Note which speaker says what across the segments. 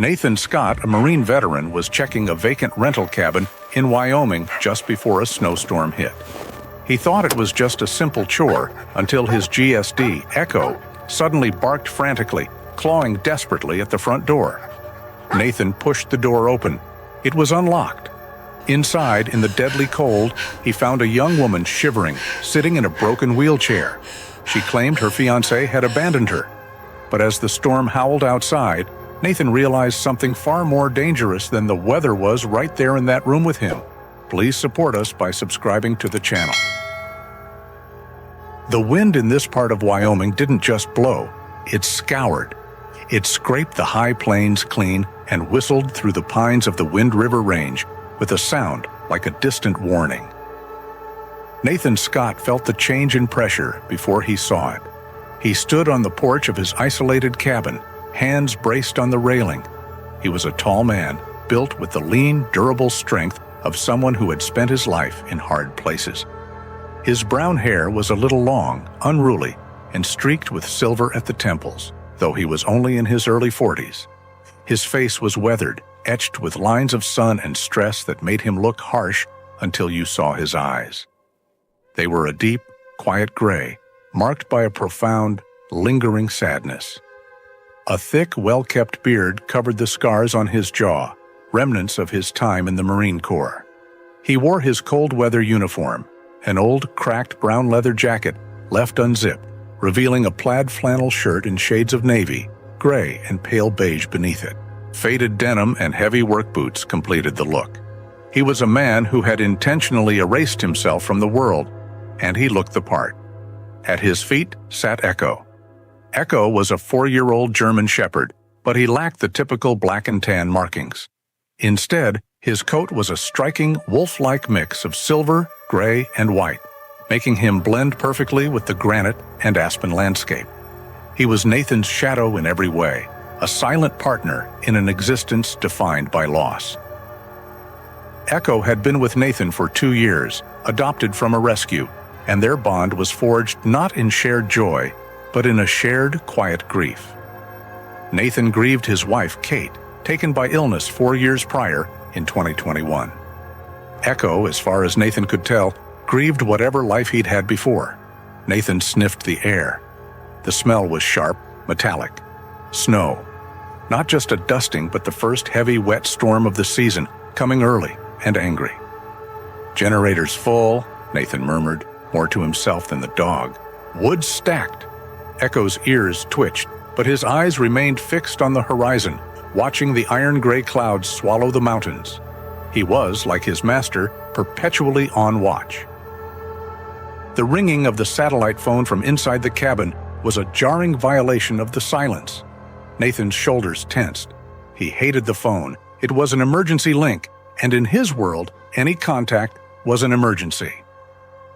Speaker 1: Nathan Scott, a Marine veteran, was checking a vacant rental cabin in Wyoming just before a snowstorm hit. He thought it was just a simple chore until his GSD, Echo, suddenly barked frantically, clawing desperately at the front door. Nathan pushed the door open. It was unlocked. Inside, in the deadly cold, he found a young woman shivering, sitting in a broken wheelchair. She claimed her fiancé had abandoned her. But as the storm howled outside, Nathan realized something far more dangerous than the weather was right there in that room with him. Please support us by subscribing to the channel. The wind in this part of Wyoming didn't just blow, it scoured. It scraped the high plains clean and whistled through the pines of the Wind River Range with a sound like a distant warning. Nathan Scott felt the change in pressure before he saw it. He stood on the porch of his isolated cabin, hands braced on the railing. He was a tall man, built with the lean, durable strength of someone who had spent his life in hard places. His brown hair was a little long, unruly, and streaked with silver at the temples, though he was only in his early 40s. His face was weathered, etched with lines of sun and stress that made him look harsh until you saw his eyes. They were a deep, quiet gray, marked by a profound, lingering sadness. A thick, well-kept beard covered the scars on his jaw, remnants of his time in the Marine Corps. He wore his cold-weather uniform, an old, cracked brown leather jacket left unzipped, revealing a plaid flannel shirt in shades of navy, gray and pale beige beneath it. Faded denim and heavy work boots completed the look. He was a man who had intentionally erased himself from the world, and he looked the part. At his feet sat Echo. Echo was a 4-year-old German shepherd, but he lacked the typical black and tan markings. Instead, his coat was a striking, wolf-like mix of silver, gray, and white, making him blend perfectly with the granite and aspen landscape. He was Nathan's shadow in every way, a silent partner in an existence defined by loss. Echo had been with Nathan for 2 years, adopted from a rescue, and their bond was forged not in shared joy, but in a shared, quiet grief. Nathan grieved his wife, Kate, taken by illness 4 years prior in 2021. Echo, as far as Nathan could tell, grieved whatever life he'd had before. Nathan sniffed the air. The smell was sharp, metallic. Snow. Not just a dusting, but the first heavy, wet storm of the season, coming early and angry. Generators full, Nathan murmured, more to himself than the dog. Wood stacked. Echo's ears twitched, but his eyes remained fixed on the horizon, watching the iron-gray clouds swallow the mountains. He was, like his master, perpetually on watch. The ringing of the satellite phone from inside the cabin was a jarring violation of the silence. Nathan's shoulders tensed. He hated the phone. It was an emergency link, and in his world, any contact was an emergency.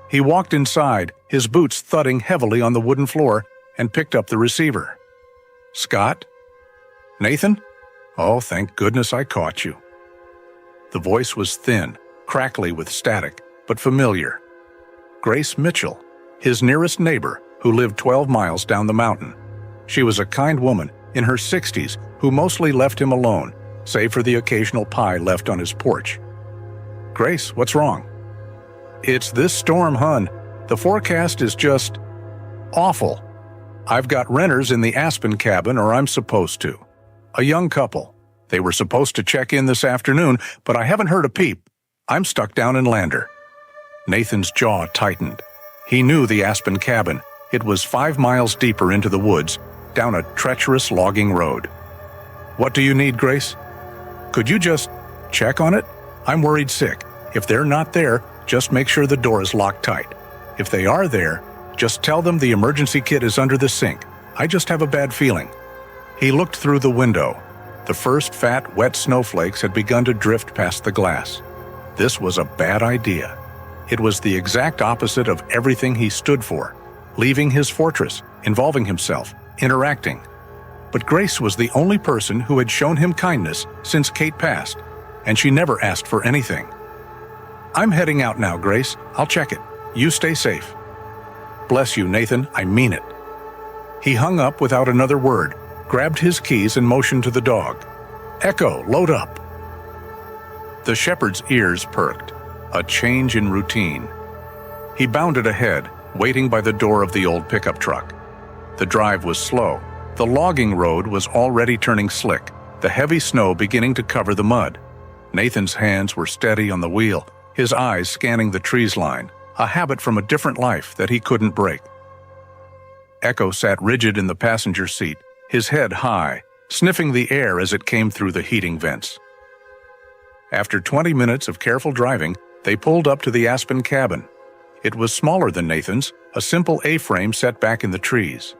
Speaker 1: He walked inside, his boots thudding heavily on the wooden floor, and picked up the receiver. "Scott? Nathan? Oh, thank goodness I caught you." The voice was thin, crackly with static, but familiar. Grace Mitchell, his nearest neighbor, who lived 12 miles down the mountain. She was a kind woman in her 60s who mostly left him alone, save for the occasional pie left on his porch. "Grace, what's wrong?" "It's this storm, hun. The forecast is just awful. I've got renters in the Aspen cabin, or I'm supposed to. A young couple. They were supposed to check in this afternoon, but I haven't heard a peep. I'm stuck down in Lander." Nathan's jaw tightened. He knew the Aspen cabin. It was 5 miles deeper into the woods, down a treacherous logging road. "What do you need, Grace?" "Could you just check on it? I'm worried sick. If they're not there, just make sure the door is locked tight. If they are there, just tell them the emergency kit is under the sink. I just have a bad feeling." He looked through the window. The first fat, wet snowflakes had begun to drift past the glass. This was a bad idea. It was the exact opposite of everything he stood for, leaving his fortress, involving himself, interacting. But Grace was the only person who had shown him kindness since Kate passed, and she never asked for anything. "I'm heading out now, Grace. I'll check it. You stay safe." "Bless you, Nathan. I mean it." He hung up without another word, grabbed his keys and motioned to the dog. Echo, load up. The shepherd's ears perked. A change in routine. He bounded ahead, waiting by the door of the old pickup truck. The drive was slow. The logging road was already turning slick, the heavy snow beginning to cover the mud. Nathan's hands were steady on the wheel, his eyes scanning the trees line, a habit from a different life that he couldn't break. Echo sat rigid in the passenger seat, his head high, sniffing the air as it came through the heating vents. After 20 minutes of careful driving, they pulled up to the Aspen cabin. It was smaller than Nathan's, a simple A-frame set back in the trees.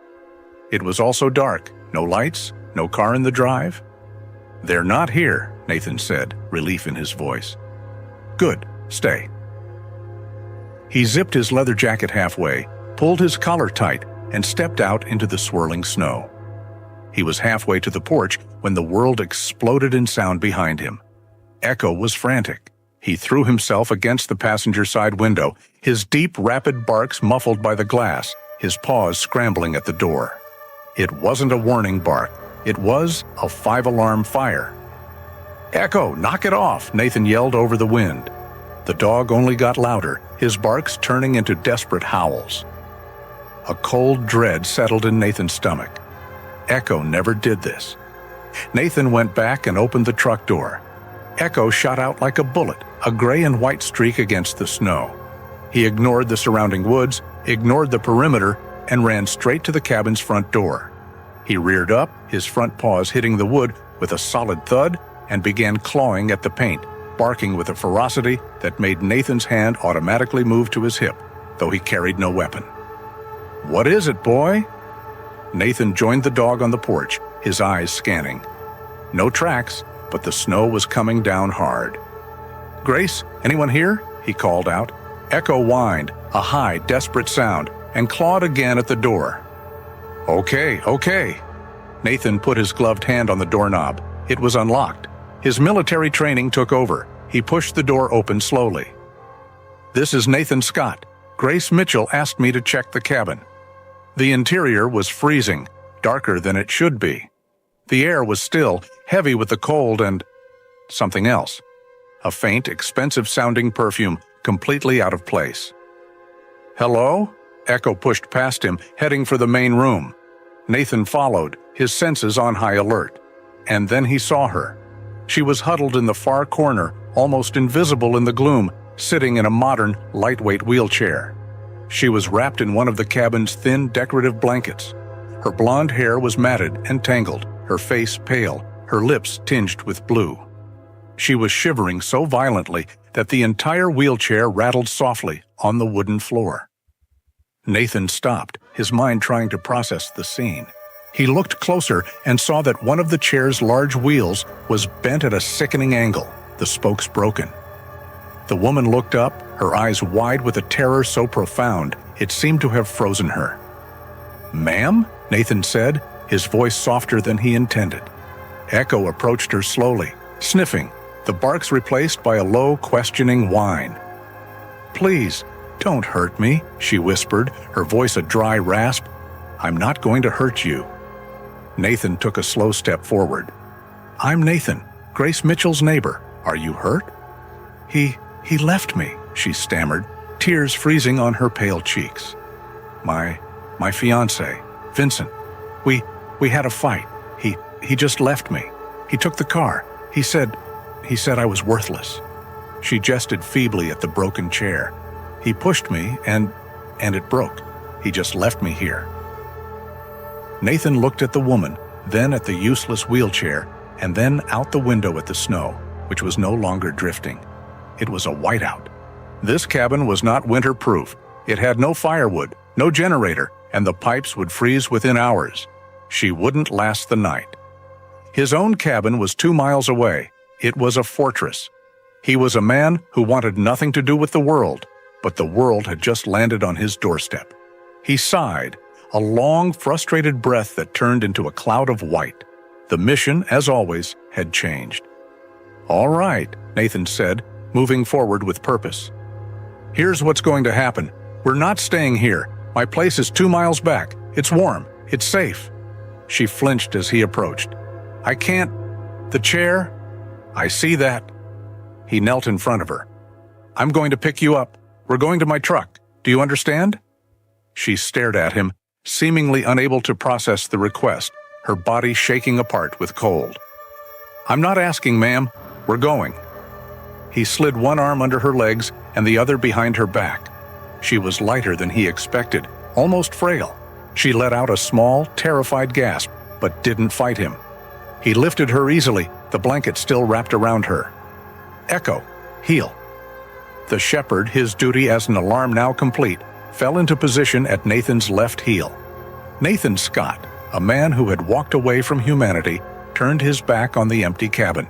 Speaker 1: It was also dark, no lights, no car in the drive. "They're not here," Nathan said, relief in his voice. "Good, stay." He zipped his leather jacket halfway, pulled his collar tight, and stepped out into the swirling snow. He was halfway to the porch when the world exploded in sound behind him. Echo was frantic. He threw himself against the passenger side window, his deep, rapid barks muffled by the glass, his paws scrambling at the door. It wasn't a warning bark. It was a 5-alarm fire. "Echo, knock it off!" Nathan yelled over the wind. The dog only got louder, his barks turning into desperate howls. A cold dread settled in Nathan's stomach. Echo never did this. Nathan went back and opened the truck door. Echo shot out like a bullet, a gray and white streak against the snow. He ignored the surrounding woods, ignored the perimeter, and ran straight to the cabin's front door. He reared up, his front paws hitting the wood with a solid thud, and began clawing at the paint, barking with a ferocity that made Nathan's hand automatically move to his hip, though he carried no weapon. "What is it, boy?" Nathan joined the dog on the porch, his eyes scanning. No tracks, but the snow was coming down hard. "Grace, anyone here?" he called out. Echo whined, a high, desperate sound, and clawed again at the door. Okay. Nathan put his gloved hand on the doorknob. It was unlocked. His military training took over. He pushed the door open slowly. "This is Nathan Scott. Grace Mitchell asked me to check the cabin." The interior was freezing, darker than it should be. The air was still, heavy with the cold and something else. A faint, expensive-sounding perfume, completely out of place. "Hello?" Echo pushed past him, heading for the main room. Nathan followed, his senses on high alert. And then he saw her. She was huddled in the far corner, almost invisible in the gloom, sitting in a modern, lightweight wheelchair. She was wrapped in one of the cabin's thin, decorative blankets. Her blonde hair was matted and tangled, her face pale, her lips tinged with blue. She was shivering so violently that the entire wheelchair rattled softly on the wooden floor. Nathan stopped, his mind trying to process the scene. He looked closer and saw that one of the chair's large wheels was bent at a sickening angle, the spokes broken. The woman looked up, her eyes wide with a terror so profound it seemed to have frozen her. "Ma'am?" Nathan said, his voice softer than he intended. Echo approached her slowly, sniffing, the barks replaced by a low, questioning whine. "Please, don't hurt me," she whispered, her voice a dry rasp. "I'm not going to hurt you." Nathan took a slow step forward. "I'm Nathan, Grace Mitchell's neighbor. Are you hurt?" He left me," she stammered, tears freezing on her pale cheeks. My fiancé, Vincent. We had a fight. He just left me. He took the car. He said I was worthless." She gestured feebly at the broken chair. "He pushed me and it broke. He just left me here." Nathan looked at the woman, then at the useless wheelchair, and then out the window at the snow, which was no longer drifting. It was a whiteout. This cabin was not winter-proof. It had no firewood, no generator, and the pipes would freeze within hours. She wouldn't last the night. His own cabin was 2 miles away. It was a fortress. He was a man who wanted nothing to do with the world, but the world had just landed on his doorstep. He sighed, a long, frustrated breath that turned into a cloud of white. The mission, as always, had changed. "All right," Nathan said, moving forward with purpose. "Here's what's going to happen. We're not staying here. My place is 2 miles back. It's warm. It's safe." She flinched as he approached. I can't. The chair? I see that. He knelt in front of her. I'm going to pick you up. We're going to my truck. Do you understand? She stared at him, seemingly unable to process the request, her body shaking apart with cold. I'm not asking, ma'am. We're going. He slid one arm under her legs and the other behind her back. She was lighter than he expected, almost frail. She let out a small, terrified gasp, but didn't fight him. He lifted her easily, the blanket still wrapped around her. Echo, heel. The shepherd, his duty as an alarm now complete, fell into position at Nathan's left heel. Nathan Scott, a man who had walked away from humanity, turned his back on the empty cabin.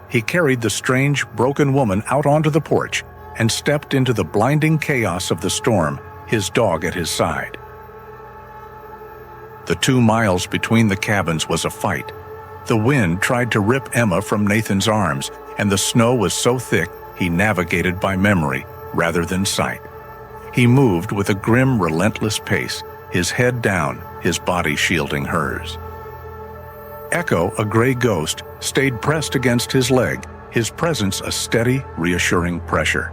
Speaker 1: He carried the strange, broken woman out onto the porch and stepped into the blinding chaos of the storm, his dog at his side. The 2 miles between the cabins was a fight. The wind tried to rip Emma from Nathan's arms, and the snow was so thick he navigated by memory rather than sight. He moved with a grim, relentless pace, his head down, his body shielding hers. Echo, a gray ghost, stayed pressed against his leg, his presence a steady, reassuring pressure.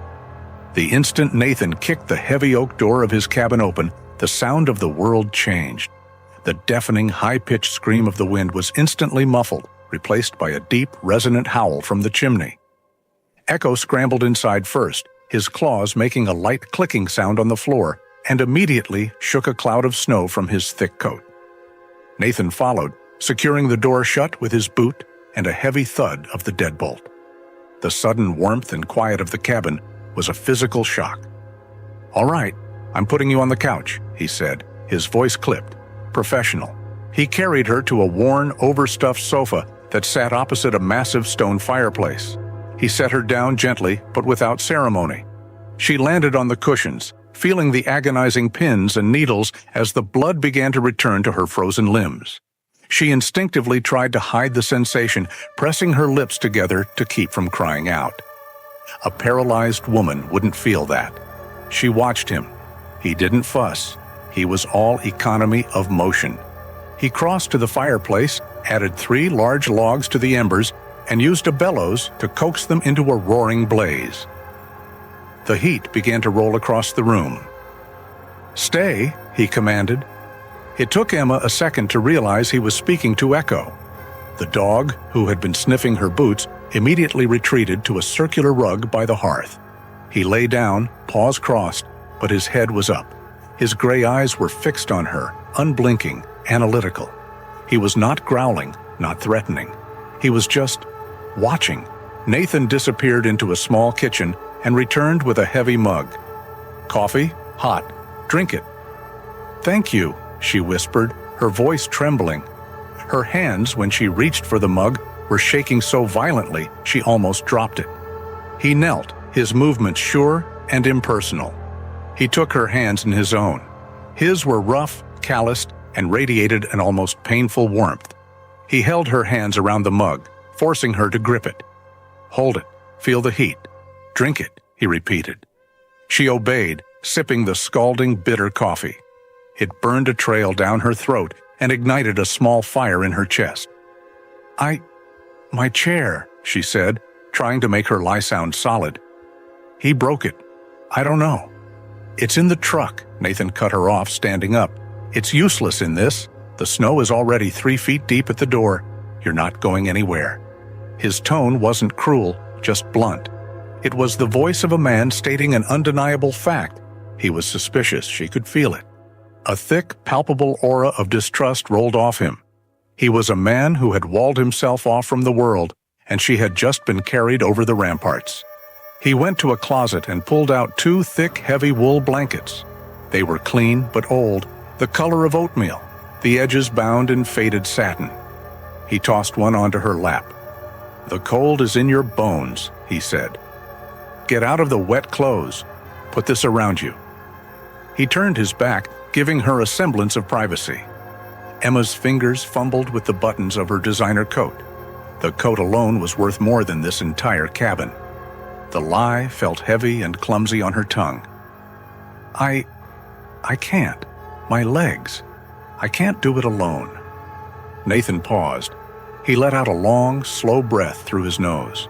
Speaker 1: The instant Nathan kicked the heavy oak door of his cabin open, the sound of the world changed. The deafening, high-pitched scream of the wind was instantly muffled, replaced by a deep, resonant howl from the chimney. Echo scrambled inside first, his claws making a light clicking sound on the floor, and immediately shook a cloud of snow from his thick coat. Nathan followed, securing the door shut with his boot and a heavy thud of the deadbolt. The sudden warmth and quiet of the cabin was a physical shock. "All right, I'm putting you on the couch," he said, his voice clipped, professional. He carried her to a worn, overstuffed sofa that sat opposite a massive stone fireplace. He set her down gently, but without ceremony. She landed on the cushions, feeling the agonizing pins and needles as the blood began to return to her frozen limbs. She instinctively tried to hide the sensation, pressing her lips together to keep from crying out. A paralyzed woman wouldn't feel that. She watched him. He didn't fuss. He was all economy of motion. He crossed to the fireplace, added 3 large logs to the embers, and used a bellows to coax them into a roaring blaze. The heat began to roll across the room. "Stay," he commanded. It took Emma a second to realize he was speaking to Echo. The dog, who had been sniffing her boots, immediately retreated to a circular rug by the hearth. He lay down, paws crossed, but his head was up. His gray eyes were fixed on her, unblinking, analytical. He was not growling, not threatening. He was just watching. Nathan disappeared into a small kitchen and returned with a heavy mug. "Coffee? Hot. Drink it." "Thank you," she whispered, her voice trembling. Her hands, when she reached for the mug, were shaking so violently she almost dropped it. He knelt, his movements sure and impersonal. He took her hands in his own. His were rough, calloused, and radiated an almost painful warmth. He held her hands around the mug, forcing her to grip it. "Hold it. Feel the heat. Drink it," he repeated. She obeyed, sipping the scalding, bitter coffee. It burned a trail down her throat and ignited a small fire in her chest. My chair," she said, trying to make her lie sound solid. "He broke it. I don't know." "It's in the truck," Nathan cut her off, standing up. "It's useless in this. The snow is already 3 feet deep at the door. You're not going anywhere." His tone wasn't cruel, just blunt. It was the voice of a man stating an undeniable fact. He was suspicious, she could feel it. A thick, palpable aura of distrust rolled off him. He was a man who had walled himself off from the world, and she had just been carried over the ramparts. He went to a closet and pulled out 2 thick, heavy wool blankets. They were clean but old, the color of oatmeal, the edges bound in faded satin. He tossed one onto her lap. "The cold is in your bones," he said. "Get out of the wet clothes. Put this around you." He turned his back, giving her a semblance of privacy. Emma's fingers fumbled with the buttons of her designer coat. The coat alone was worth more than this entire cabin. The lie felt heavy and clumsy on her tongue. I can't. My legs. I can't do it alone." Nathan paused. He let out a long, slow breath through his nose.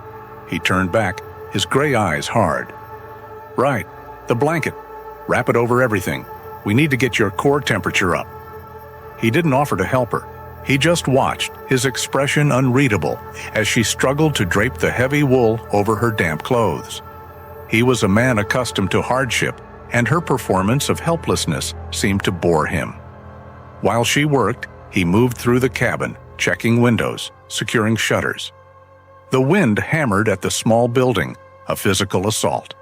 Speaker 1: He turned back, his gray eyes hard. "Right, the blanket. Wrap it over everything. We need to get your core temperature up." He didn't offer to help her. He just watched, his expression unreadable, as she struggled to drape the heavy wool over her damp clothes. He was a man accustomed to hardship, and her performance of helplessness seemed to bore him. While she worked, he moved through the cabin, checking windows, securing shutters. The wind hammered at the small building, a physical assault.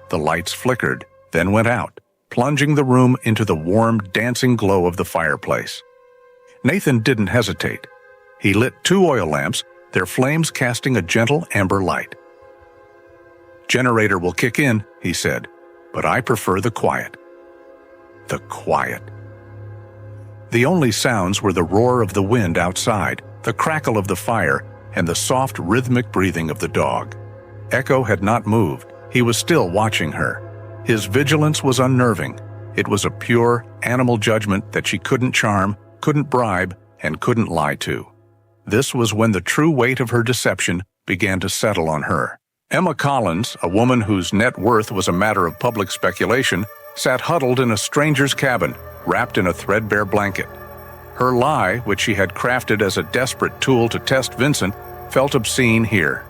Speaker 1: The lights flickered, then went out, plunging the room into the warm, dancing glow of the fireplace. Nathan didn't hesitate. He lit 2 oil lamps, their flames casting a gentle amber light. "Generator will kick in," he said, "but I prefer the quiet." The quiet. The only sounds were the roar of the wind outside, the crackle of the fire, and the soft, rhythmic breathing of the dog. Echo had not moved. He was still watching her. His vigilance was unnerving. It was a pure, animal judgment that she couldn't charm, couldn't bribe, and couldn't lie to. This was when the true weight of her deception began to settle on her. Emma Collins, a woman whose net worth was a matter of public speculation, sat huddled in a stranger's cabin, wrapped in a threadbare blanket. Her lie, which she had crafted as a desperate tool to test Vincent, felt obscene here.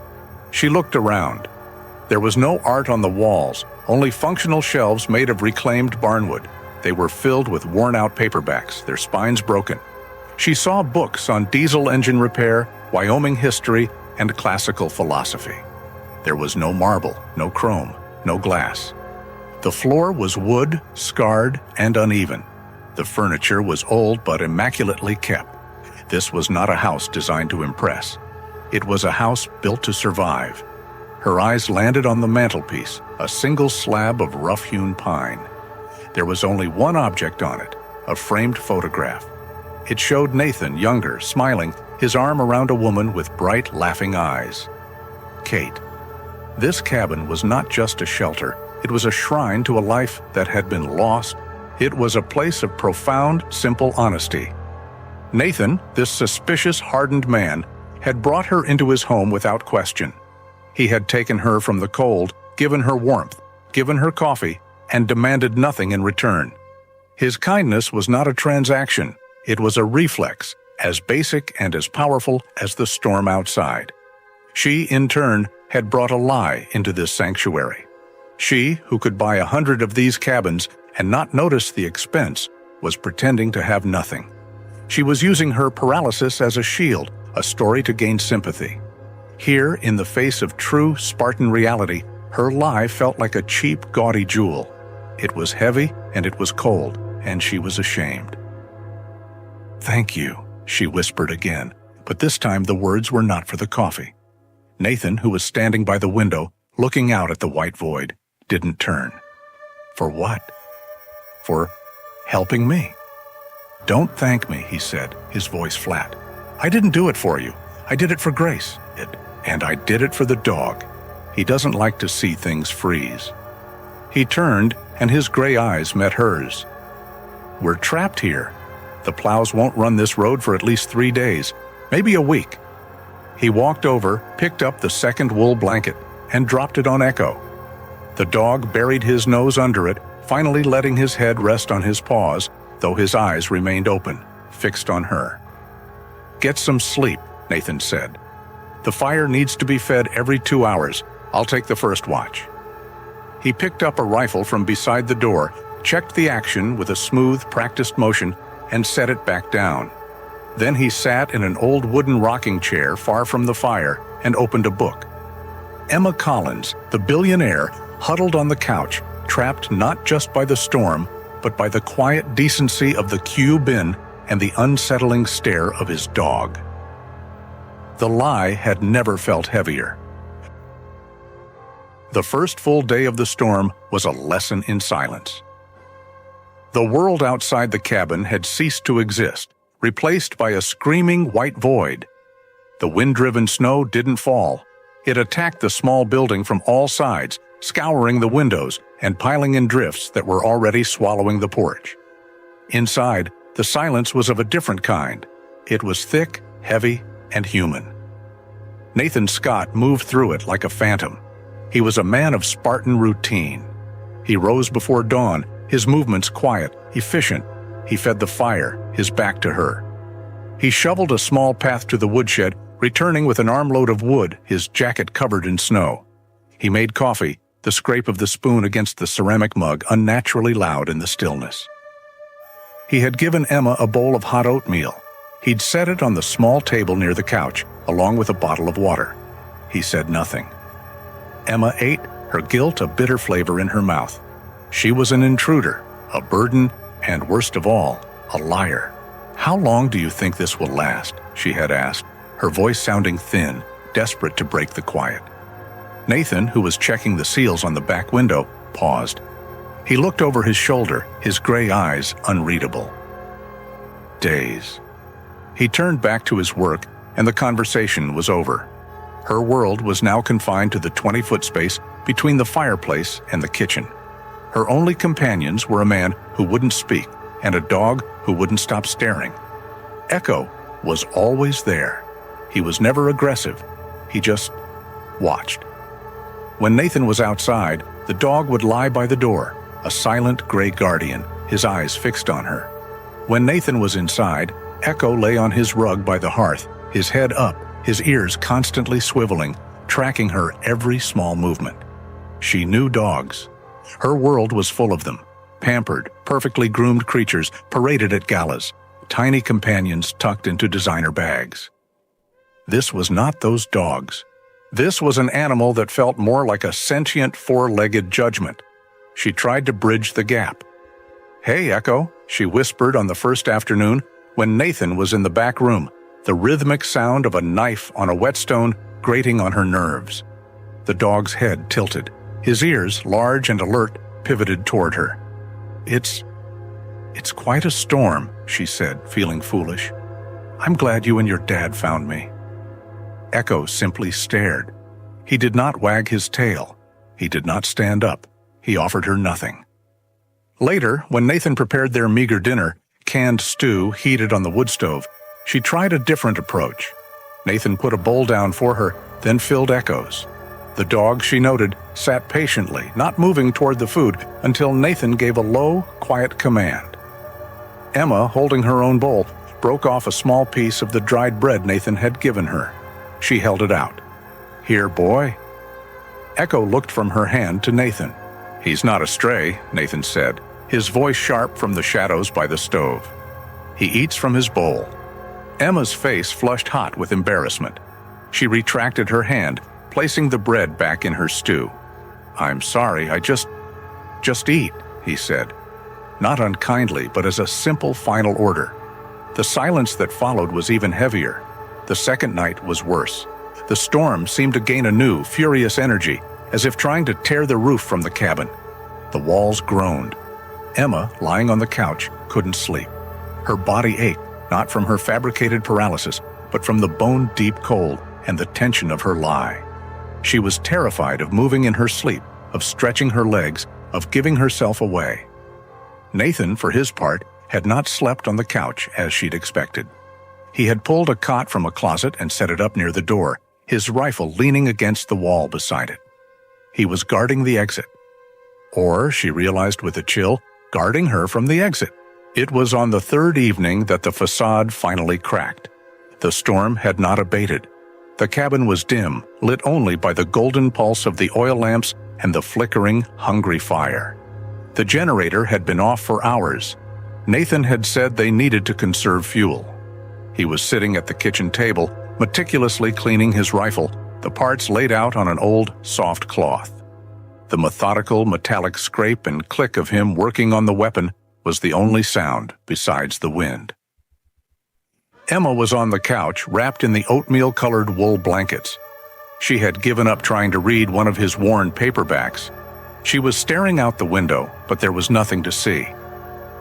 Speaker 1: She looked around. There was no art on the walls, only functional shelves made of reclaimed barnwood. They were filled with worn-out paperbacks, their spines broken. She saw books on diesel engine repair, Wyoming history, and classical philosophy. There was no marble, no chrome, no glass. The floor was wood, scarred, and uneven. The furniture was old but immaculately kept. This was not a house designed to impress. It was a house built to survive. Her eyes landed on the mantelpiece, a single slab of rough-hewn pine. There was only one object on it, a framed photograph. It showed Nathan, younger, smiling, his arm around a woman with bright, laughing eyes. Kate. This cabin was not just a shelter, it was a shrine to a life that had been lost. It was a place of profound, simple honesty. Nathan, this suspicious, hardened man, had brought her into his home without question. He had taken her from the cold, given her warmth, given her coffee, and demanded nothing in return. His kindness was not a transaction, it was a reflex, as basic and as powerful as the storm outside. She, in turn, had brought a lie into this sanctuary. She, who could buy 100 of these cabins and not notice the expense, was pretending to have nothing. She was using her paralysis as a shield, a story to gain sympathy. Here, in the face of true Spartan reality, her lie felt like a cheap, gaudy jewel. It was heavy and it was cold, and she was ashamed. "Thank you," she whispered again, but this time the words were not for the coffee. Nathan, who was standing by the window, looking out at the white void, didn't turn. For what? For helping me. "Don't thank me," he said, his voice flat. "I didn't do it for you. I did it for Grace. And I did it for the dog. He doesn't like to see things freeze." He turned, and his gray eyes met hers. "We're trapped here. The plows won't run this road for at least 3 days, maybe a week." He walked over, picked up the second wool blanket, and dropped it on Echo. The dog buried his nose under it, finally letting his head rest on his paws, though his eyes remained open, fixed on her. "Get some sleep," Nathan said. "The fire needs to be fed every 2 hours. I'll take the first watch." He picked up a rifle from beside the door, checked the action with a smooth, practiced motion, and set it back down. Then he sat in an old wooden rocking chair far from the fire and opened a book. Emma Collins, the billionaire, huddled on the couch, trapped not just by the storm, but by the quiet decency of the cube inn and the unsettling stare of his dog. The lie had never felt heavier. The first full day of the storm was a lesson in silence. The world outside the cabin had ceased to exist, replaced by a screaming white void. The wind-driven snow didn't fall. It attacked the small building from all sides, scouring the windows and piling in drifts that were already swallowing the porch. Inside, the silence was of a different kind. It was thick, heavy, and human. Nathan Scott moved through it like a phantom. He was a man of Spartan routine. He rose before dawn, his movements quiet, efficient. He fed the fire, his back to her. He shoveled a small path to the woodshed, returning with an armload of wood, his jacket covered in snow. He made coffee, the scrape of the spoon against the ceramic mug unnaturally loud in the stillness. He had given Emma a bowl of hot oatmeal. He'd set it on the small table near the couch, along with a bottle of water. He said nothing. Emma ate, her guilt a bitter flavor in her mouth. She was an intruder, a burden, and worst of all, a liar. "How long do you think this will last?" she had asked, her voice sounding thin, desperate to break the quiet. Nathan, who was checking the seals on the back window, paused. He looked over his shoulder, his gray eyes unreadable. Days. He turned back to his work, and the conversation was over. Her world was now confined to the 20-foot space between the fireplace and the kitchen. Her only companions were a man who wouldn't speak and a dog who wouldn't stop staring. Echo was always there. He was never aggressive. He just watched. When Nathan was outside, the dog would lie by the door, a silent gray guardian, his eyes fixed on her. When Nathan was inside, Echo lay on his rug by the hearth, his head up, his ears constantly swiveling, tracking her every small movement. She knew dogs. Her world was full of them, pampered, perfectly groomed creatures paraded at galas, tiny companions tucked into designer bags. This was not those dogs. This was an animal that felt more like a sentient four-legged judgment. She tried to bridge the gap. "Hey, Echo," she whispered on the first afternoon when Nathan was in the back room, the rhythmic sound of a knife on a whetstone grating on her nerves. The dog's head tilted. His ears, large and alert, pivoted toward her. It's quite a storm," she said, feeling foolish. "I'm glad you and your dad found me." Echo simply stared. He did not wag his tail. He did not stand up. He offered her nothing. Later, when Nathan prepared their meager dinner, canned stew heated on the wood stove, she tried a different approach. Nathan put a bowl down for her, then filled Echo's. The dog, she noted, sat patiently, not moving toward the food, until Nathan gave a low, quiet command. Emma, holding her own bowl, broke off a small piece of the dried bread Nathan had given her. She held it out. "Here, boy." Echo looked from her hand to Nathan. "He's not a stray," Nathan said, his voice sharp from the shadows by the stove. "He eats from his bowl." Emma's face flushed hot with embarrassment. She retracted her hand, placing the bread back in her stew. "I'm sorry, I just eat," he said. Not unkindly, but as a simple final order. The silence that followed was even heavier. The second night was worse. The storm seemed to gain a new, furious energy, as if trying to tear the roof from the cabin. The walls groaned. Emma, lying on the couch, couldn't sleep. Her body ached, not from her fabricated paralysis, but from the bone-deep cold and the tension of her lie. She was terrified of moving in her sleep, of stretching her legs, of giving herself away. Nathan, for his part, had not slept on the couch as she'd expected. He had pulled a cot from a closet and set it up near the door, his rifle leaning against the wall beside it. He was guarding the exit. Or, she realized with a chill, guarding her from the exit. It was on the third evening that the facade finally cracked. The storm had not abated. The cabin was dim, lit only by the golden pulse of the oil lamps and the flickering, hungry fire. The generator had been off for hours. Nathan had said they needed to conserve fuel. He was sitting at the kitchen table, meticulously cleaning his rifle, the parts laid out on an old, soft cloth. The methodical, metallic scrape and click of him working on the weapon was the only sound besides the wind. Emma was on the couch, wrapped in the oatmeal-colored wool blankets. She had given up trying to read one of his worn paperbacks. She was staring out the window, but there was nothing to see.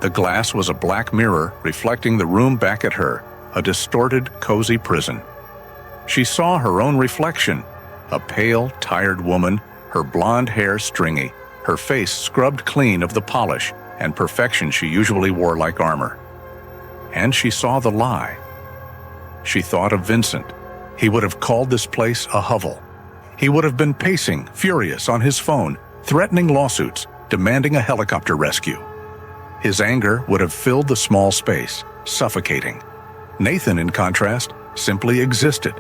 Speaker 1: The glass was a black mirror reflecting the room back at her, a distorted, cozy prison. She saw her own reflection, a pale, tired woman, her blonde hair stringy, her face scrubbed clean of the polish and perfection she usually wore like armor. And she saw the lie. She thought of Vincent, He would have called this place a hovel. He would have been pacing, furious, on his phone, threatening lawsuits, demanding a helicopter rescue. His anger would have filled the small space, suffocating. Nathan, in contrast, simply existed.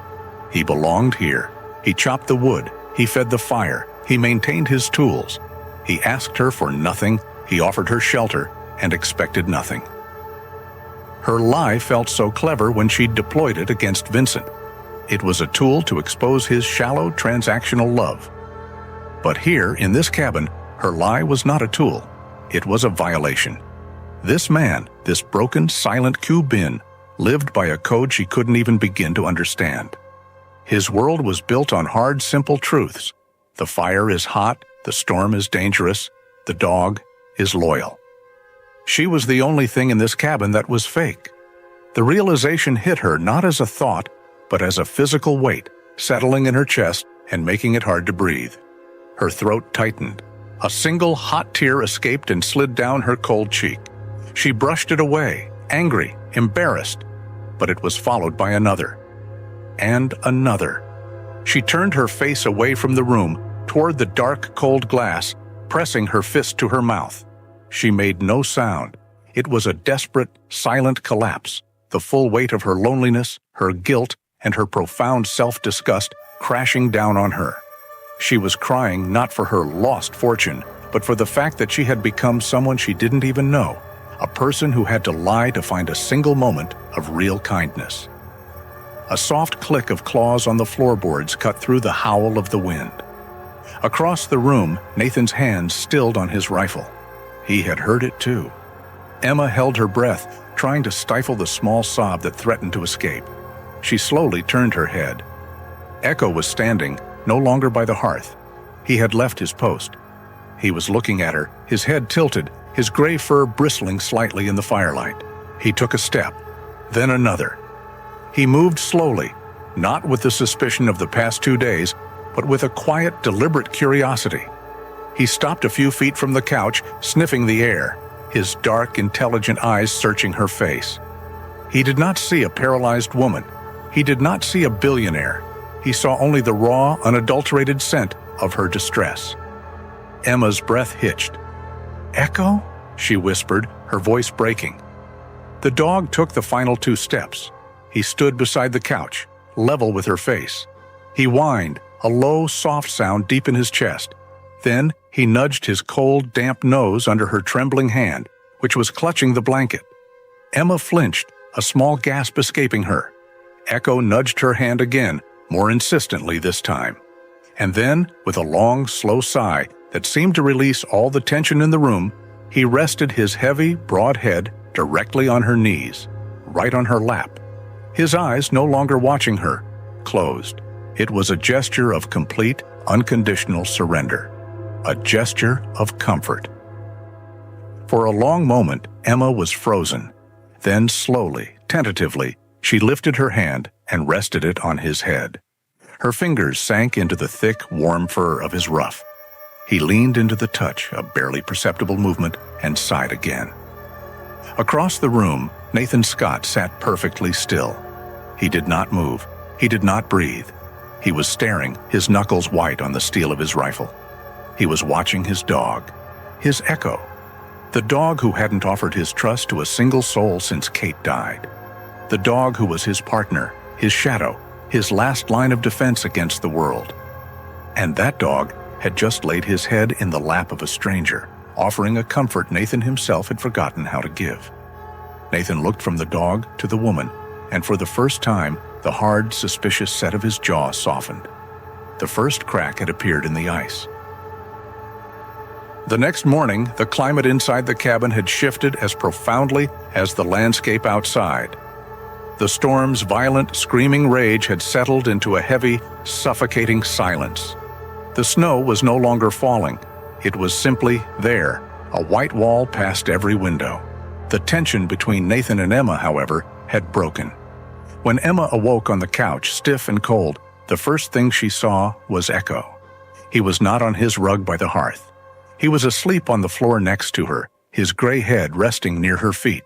Speaker 1: He belonged here. He chopped the wood. He fed the fire. He maintained his tools. He asked her for nothing. He offered her shelter and expected nothing. Her lie felt so clever when she deployed it against Vincent. It was a tool to expose his shallow, transactional love. But here, in this cabin, her lie was not a tool. It was a violation. This man, this broken, silent Cuban, lived by a code she couldn't even begin to understand. His world was built on hard, simple truths. The fire is hot, the storm is dangerous, the dog is loyal. She was the only thing in this cabin that was fake. The realization hit her not as a thought, but as a physical weight, settling in her chest and making it hard to breathe. Her throat tightened. A single hot tear escaped and slid down her cold cheek. She brushed it away, angry, embarrassed, but it was followed by another. And another. She turned her face away from the room, toward the dark, cold glass, pressing her fist to her mouth. She made no sound. It was a desperate, silent collapse, the full weight of her loneliness, her guilt, and her profound self-disgust crashing down on her. She was crying not for her lost fortune, but for the fact that she had become someone she didn't even know, a person who had to lie to find a single moment of real kindness. A soft click of claws on the floorboards cut through the howl of the wind. Across the room, Nathan's hands stilled on his rifle. He had heard it too. Emma held her breath, trying to stifle the small sob that threatened to escape. She slowly turned her head. Echo was standing, no longer by the hearth. He had left his post. He was looking at her, his head tilted, his gray fur bristling slightly in the firelight. He took a step, then another. He moved slowly, not with the suspicion of the past 2 days, but with a quiet, deliberate curiosity. He stopped a few feet from the couch, sniffing the air, his dark, intelligent eyes searching her face. He did not see a paralyzed woman. He did not see a billionaire. He saw only the raw, unadulterated scent of her distress. Emma's breath hitched. "Echo?" she whispered, her voice breaking. The dog took the final 2 steps. He stood beside the couch, level with her face. He whined, a low, soft sound deep in his chest. Then he nudged his cold, damp nose under her trembling hand, which was clutching the blanket. Emma flinched, a small gasp escaping her. Echo nudged her hand again, more insistently this time. And then, with a long, slow sigh that seemed to release all the tension in the room, he rested his heavy, broad head directly on her knees, right on her lap. His eyes, no longer watching her, closed. It was a gesture of complete, unconditional surrender. A gesture of comfort. For a long moment, Emma was frozen. Then slowly, tentatively, she lifted her hand and rested it on his head. Her fingers sank into the thick, warm fur of his ruff. He leaned into the touch, a barely perceptible movement, and sighed again. Across the room, Nathan Scott sat perfectly still. He did not move. He did not breathe. He was staring, his knuckles white on the steel of his rifle. He was watching his dog, his Echo, the dog who hadn't offered his trust to a single soul since Kate died. The dog who was his partner, his shadow, his last line of defense against the world. And that dog had just laid his head in the lap of a stranger, offering a comfort Nathan himself had forgotten how to give. Nathan looked from the dog to the woman, and for the first time, the hard, suspicious set of his jaw softened. The first crack had appeared in the ice. The next morning, the climate inside the cabin had shifted as profoundly as the landscape outside. The storm's violent, screaming rage had settled into a heavy, suffocating silence. The snow was no longer falling. It was simply there, a white wall past every window. The tension between Nathan and Emma, however, had broken. When Emma awoke on the couch, stiff and cold, the first thing she saw was Echo. He was not on his rug by the hearth. He was asleep on the floor next to her, his gray head resting near her feet.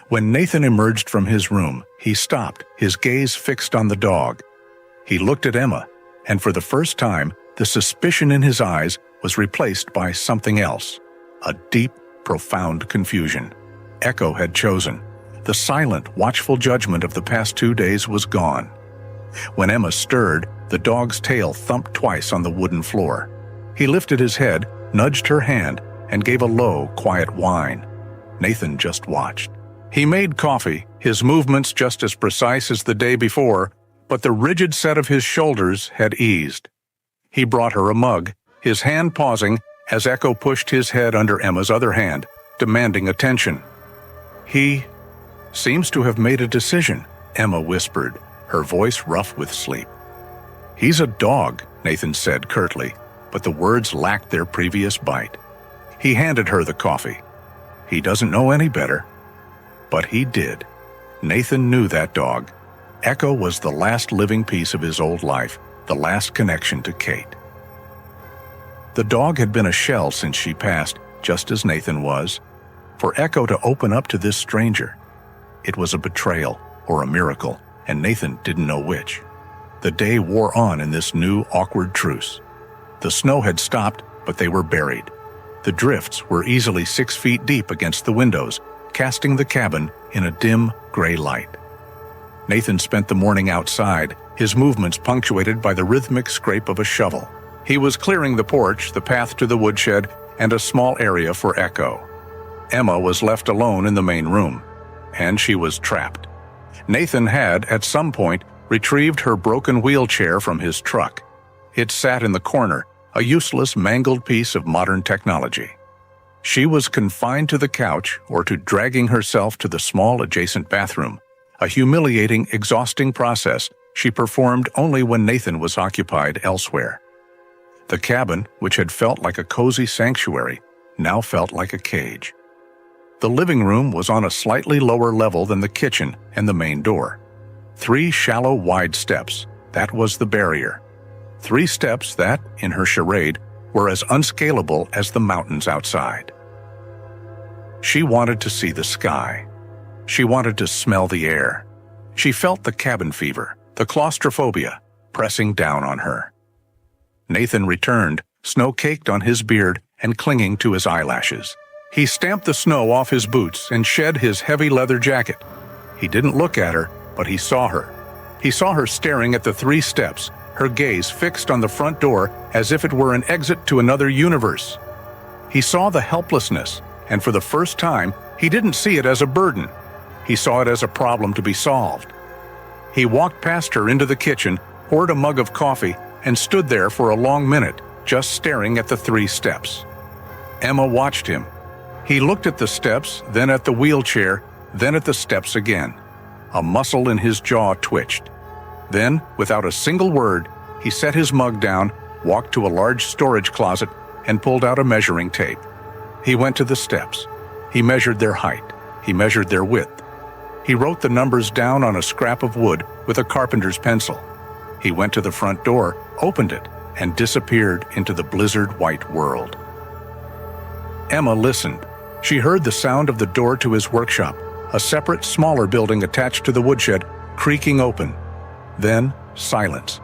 Speaker 1: When Nathan emerged from his room, he stopped, his gaze fixed on the dog, He looked at Emma, and for the first time, the suspicion in his eyes was replaced by something else, a deep, profound confusion. Echo had chosen. The silent, watchful judgment of the past 2 days was gone. When Emma stirred, the dog's tail thumped twice on the wooden floor. He lifted his head, nudged her hand, and gave a low, quiet whine. Nathan just watched. He made coffee, his movements just as precise as the day before, but the rigid set of his shoulders had eased. He brought her a mug, his hand pausing as Echo pushed his head under Emma's other hand, demanding attention. "He seems to have made a decision," Emma whispered, her voice rough with sleep. "He's a dog," Nathan said curtly, but the words lacked their previous bite. He handed her the coffee. "He doesn't know any better." But he did. Nathan knew that dog. Echo was the last living piece of his old life, the last connection to Kate. The dog had been a shell since she passed, just as Nathan was. For Echo to open up to this stranger, it was a betrayal or a miracle, and Nathan didn't know which. The day wore on in this new, awkward truce. The snow had stopped, but they were buried. The drifts were easily 6 feet deep against the windows, casting the cabin in a dim, gray light. Nathan spent the morning outside, his movements punctuated by the rhythmic scrape of a shovel. He was clearing the porch, the path to the woodshed, and a small area for Echo. Emma was left alone in the main room, and she was trapped. Nathan had, at some point, retrieved her broken wheelchair from his truck. It sat in the corner, a useless, mangled piece of modern technology. She was confined to the couch or to dragging herself to the small adjacent bathroom, a humiliating, exhausting process she performed only when Nathan was occupied elsewhere. The cabin, which had felt like a cozy sanctuary, now felt like a cage. The living room was on a slightly lower level than the kitchen and the main door. 3 shallow, wide steps, that was the barrier. 3 steps that, in her charade, were as unscalable as the mountains outside. She wanted to see the sky. She wanted to smell the air. She felt the cabin fever, the claustrophobia, pressing down on her. Nathan returned, snow-caked on his beard and clinging to his eyelashes. He stamped the snow off his boots and shed his heavy leather jacket. He didn't look at her, but he saw her. He saw her staring at the 3 steps, her gaze fixed on the front door as if it were an exit to another universe. He saw the helplessness, and for the first time, he didn't see it as a burden. He saw it as a problem to be solved. He walked past her into the kitchen, poured a mug of coffee, and stood there for a long minute, just staring at the 3 steps. Emma watched him. He looked at the steps, then at the wheelchair, then at the steps again. A muscle in his jaw twitched. Then, without a single word, he set his mug down, walked to a large storage closet, and pulled out a measuring tape. He went to the steps. He measured their height. He measured their width. He wrote the numbers down on a scrap of wood with a carpenter's pencil. He went to the front door, opened it, and disappeared into the blizzard-white world. Emma listened. She heard the sound of the door to his workshop, a separate, smaller building attached to the woodshed, creaking open. Then, silence.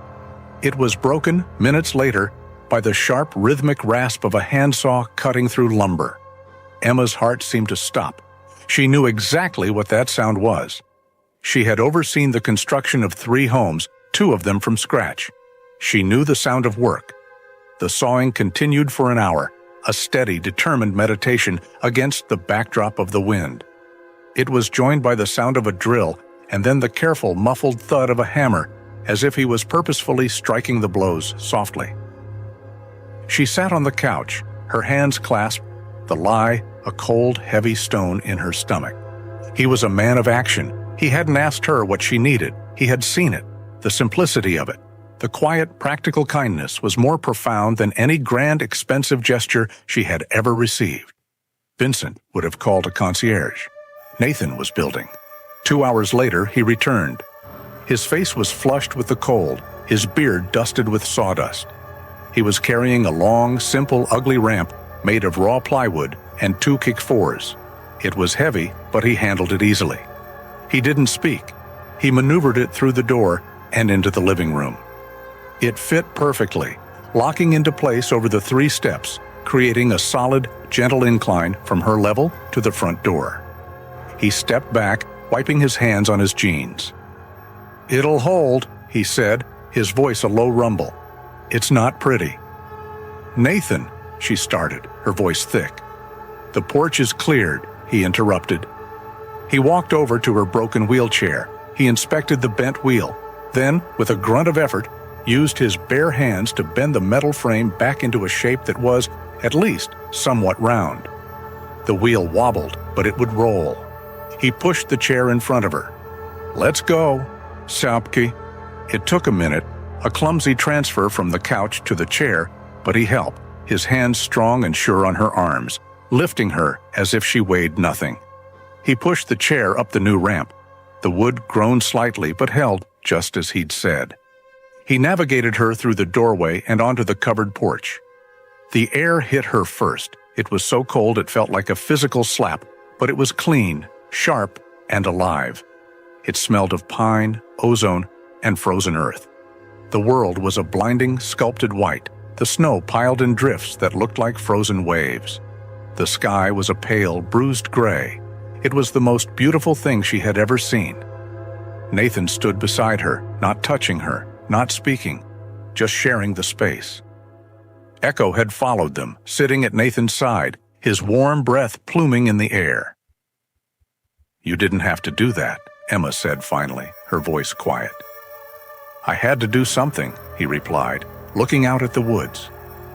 Speaker 1: It was broken, minutes later, by the sharp, rhythmic rasp of a handsaw cutting through lumber. Emma's heart seemed to stop. She knew exactly what that sound was. She had overseen the construction of 3 homes, 2 of them from scratch. She knew the sound of work. The sawing continued for an hour, a steady, determined meditation against the backdrop of the wind. It was joined by the sound of a drill and then the careful, muffled thud of a hammer, as if he was purposefully striking the blows softly. She sat on the couch, her hands clasped, the lie a cold, heavy stone in her stomach. He was a man of action. He hadn't asked her what she needed. He had seen it, the simplicity of it. The quiet, practical kindness was more profound than any grand, expensive gesture she had ever received. Vincent would have called a concierge. Nathan was building. 2 hours later, he returned. His face was flushed with the cold, his beard dusted with sawdust. He was carrying a long, simple, ugly ramp made of raw plywood and 2 kick-4s. It was heavy, but he handled it easily. He didn't speak. He maneuvered it through the door and into the living room. It fit perfectly, locking into place over the 3 steps, creating a solid, gentle incline from her level to the front door. He stepped back, wiping his hands on his jeans. "It'll hold," he said, his voice a low rumble. "It's not pretty." "Nathan," she started, her voice thick. "The porch is cleared," he interrupted. He walked over to her broken wheelchair. He inspected the bent wheel, then, with a grunt of effort, used his bare hands to bend the metal frame back into a shape that was, at least, somewhat round. The wheel wobbled, but it would roll. He pushed the chair in front of her. "Let's go, Sapke." It took a minute, a clumsy transfer from the couch to the chair, but he helped, his hands strong and sure on her arms, lifting her as if she weighed nothing. He pushed the chair up the new ramp. The wood groaned slightly but held, just as he'd said. He navigated her through the doorway and onto the covered porch. The air hit her first. It was so cold it felt like a physical slap, but it was clean, sharp, and alive. It smelled of pine, ozone, and frozen earth. The world was a blinding, sculpted white, the snow piled in drifts that looked like frozen waves. The sky was a pale, bruised gray. It was the most beautiful thing she had ever seen. Nathan stood beside her, not touching her, not speaking, just sharing the space. Echo had followed them, sitting at Nathan's side, his warm breath pluming in the air. "You didn't have to do that," Emma said finally, her voice quiet. "I had to do something," he replied, looking out at the woods.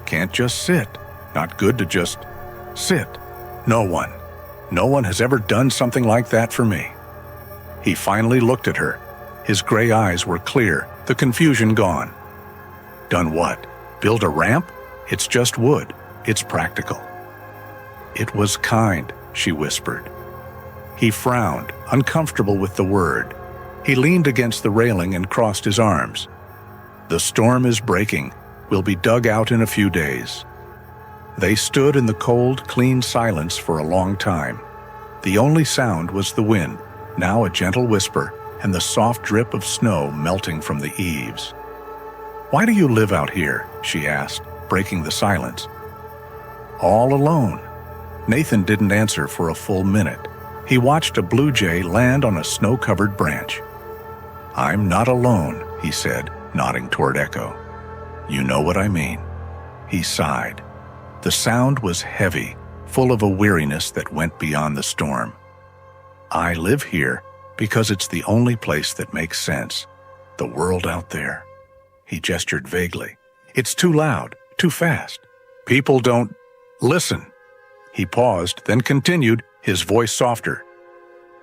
Speaker 1: "Can't just sit. Not good to just sit. No one has ever done something like that for me." He finally looked at her. His gray eyes were clear, the confusion gone. "Done what? Build a ramp? It's just wood. It's practical." "It was kind," she whispered. He frowned, uncomfortable with the word. He leaned against the railing and crossed his arms. "The storm is breaking. We'll be dug out in a few days." They stood in the cold, clean silence for a long time. The only sound was the wind, now a gentle whisper, and the soft drip of snow melting from the eaves. "Why do you live out here?" she asked, breaking the silence. "All alone." Nathan didn't answer for a full minute. He watched a blue jay land on a snow-covered branch. "I'm not alone," he said, nodding toward Echo. "You know what I mean." He sighed. The sound was heavy, full of a weariness that went beyond the storm. "I live here because it's the only place that makes sense. The world out there." He gestured vaguely. "It's too loud, too fast. People don't listen." He paused, then continued, his voice softer.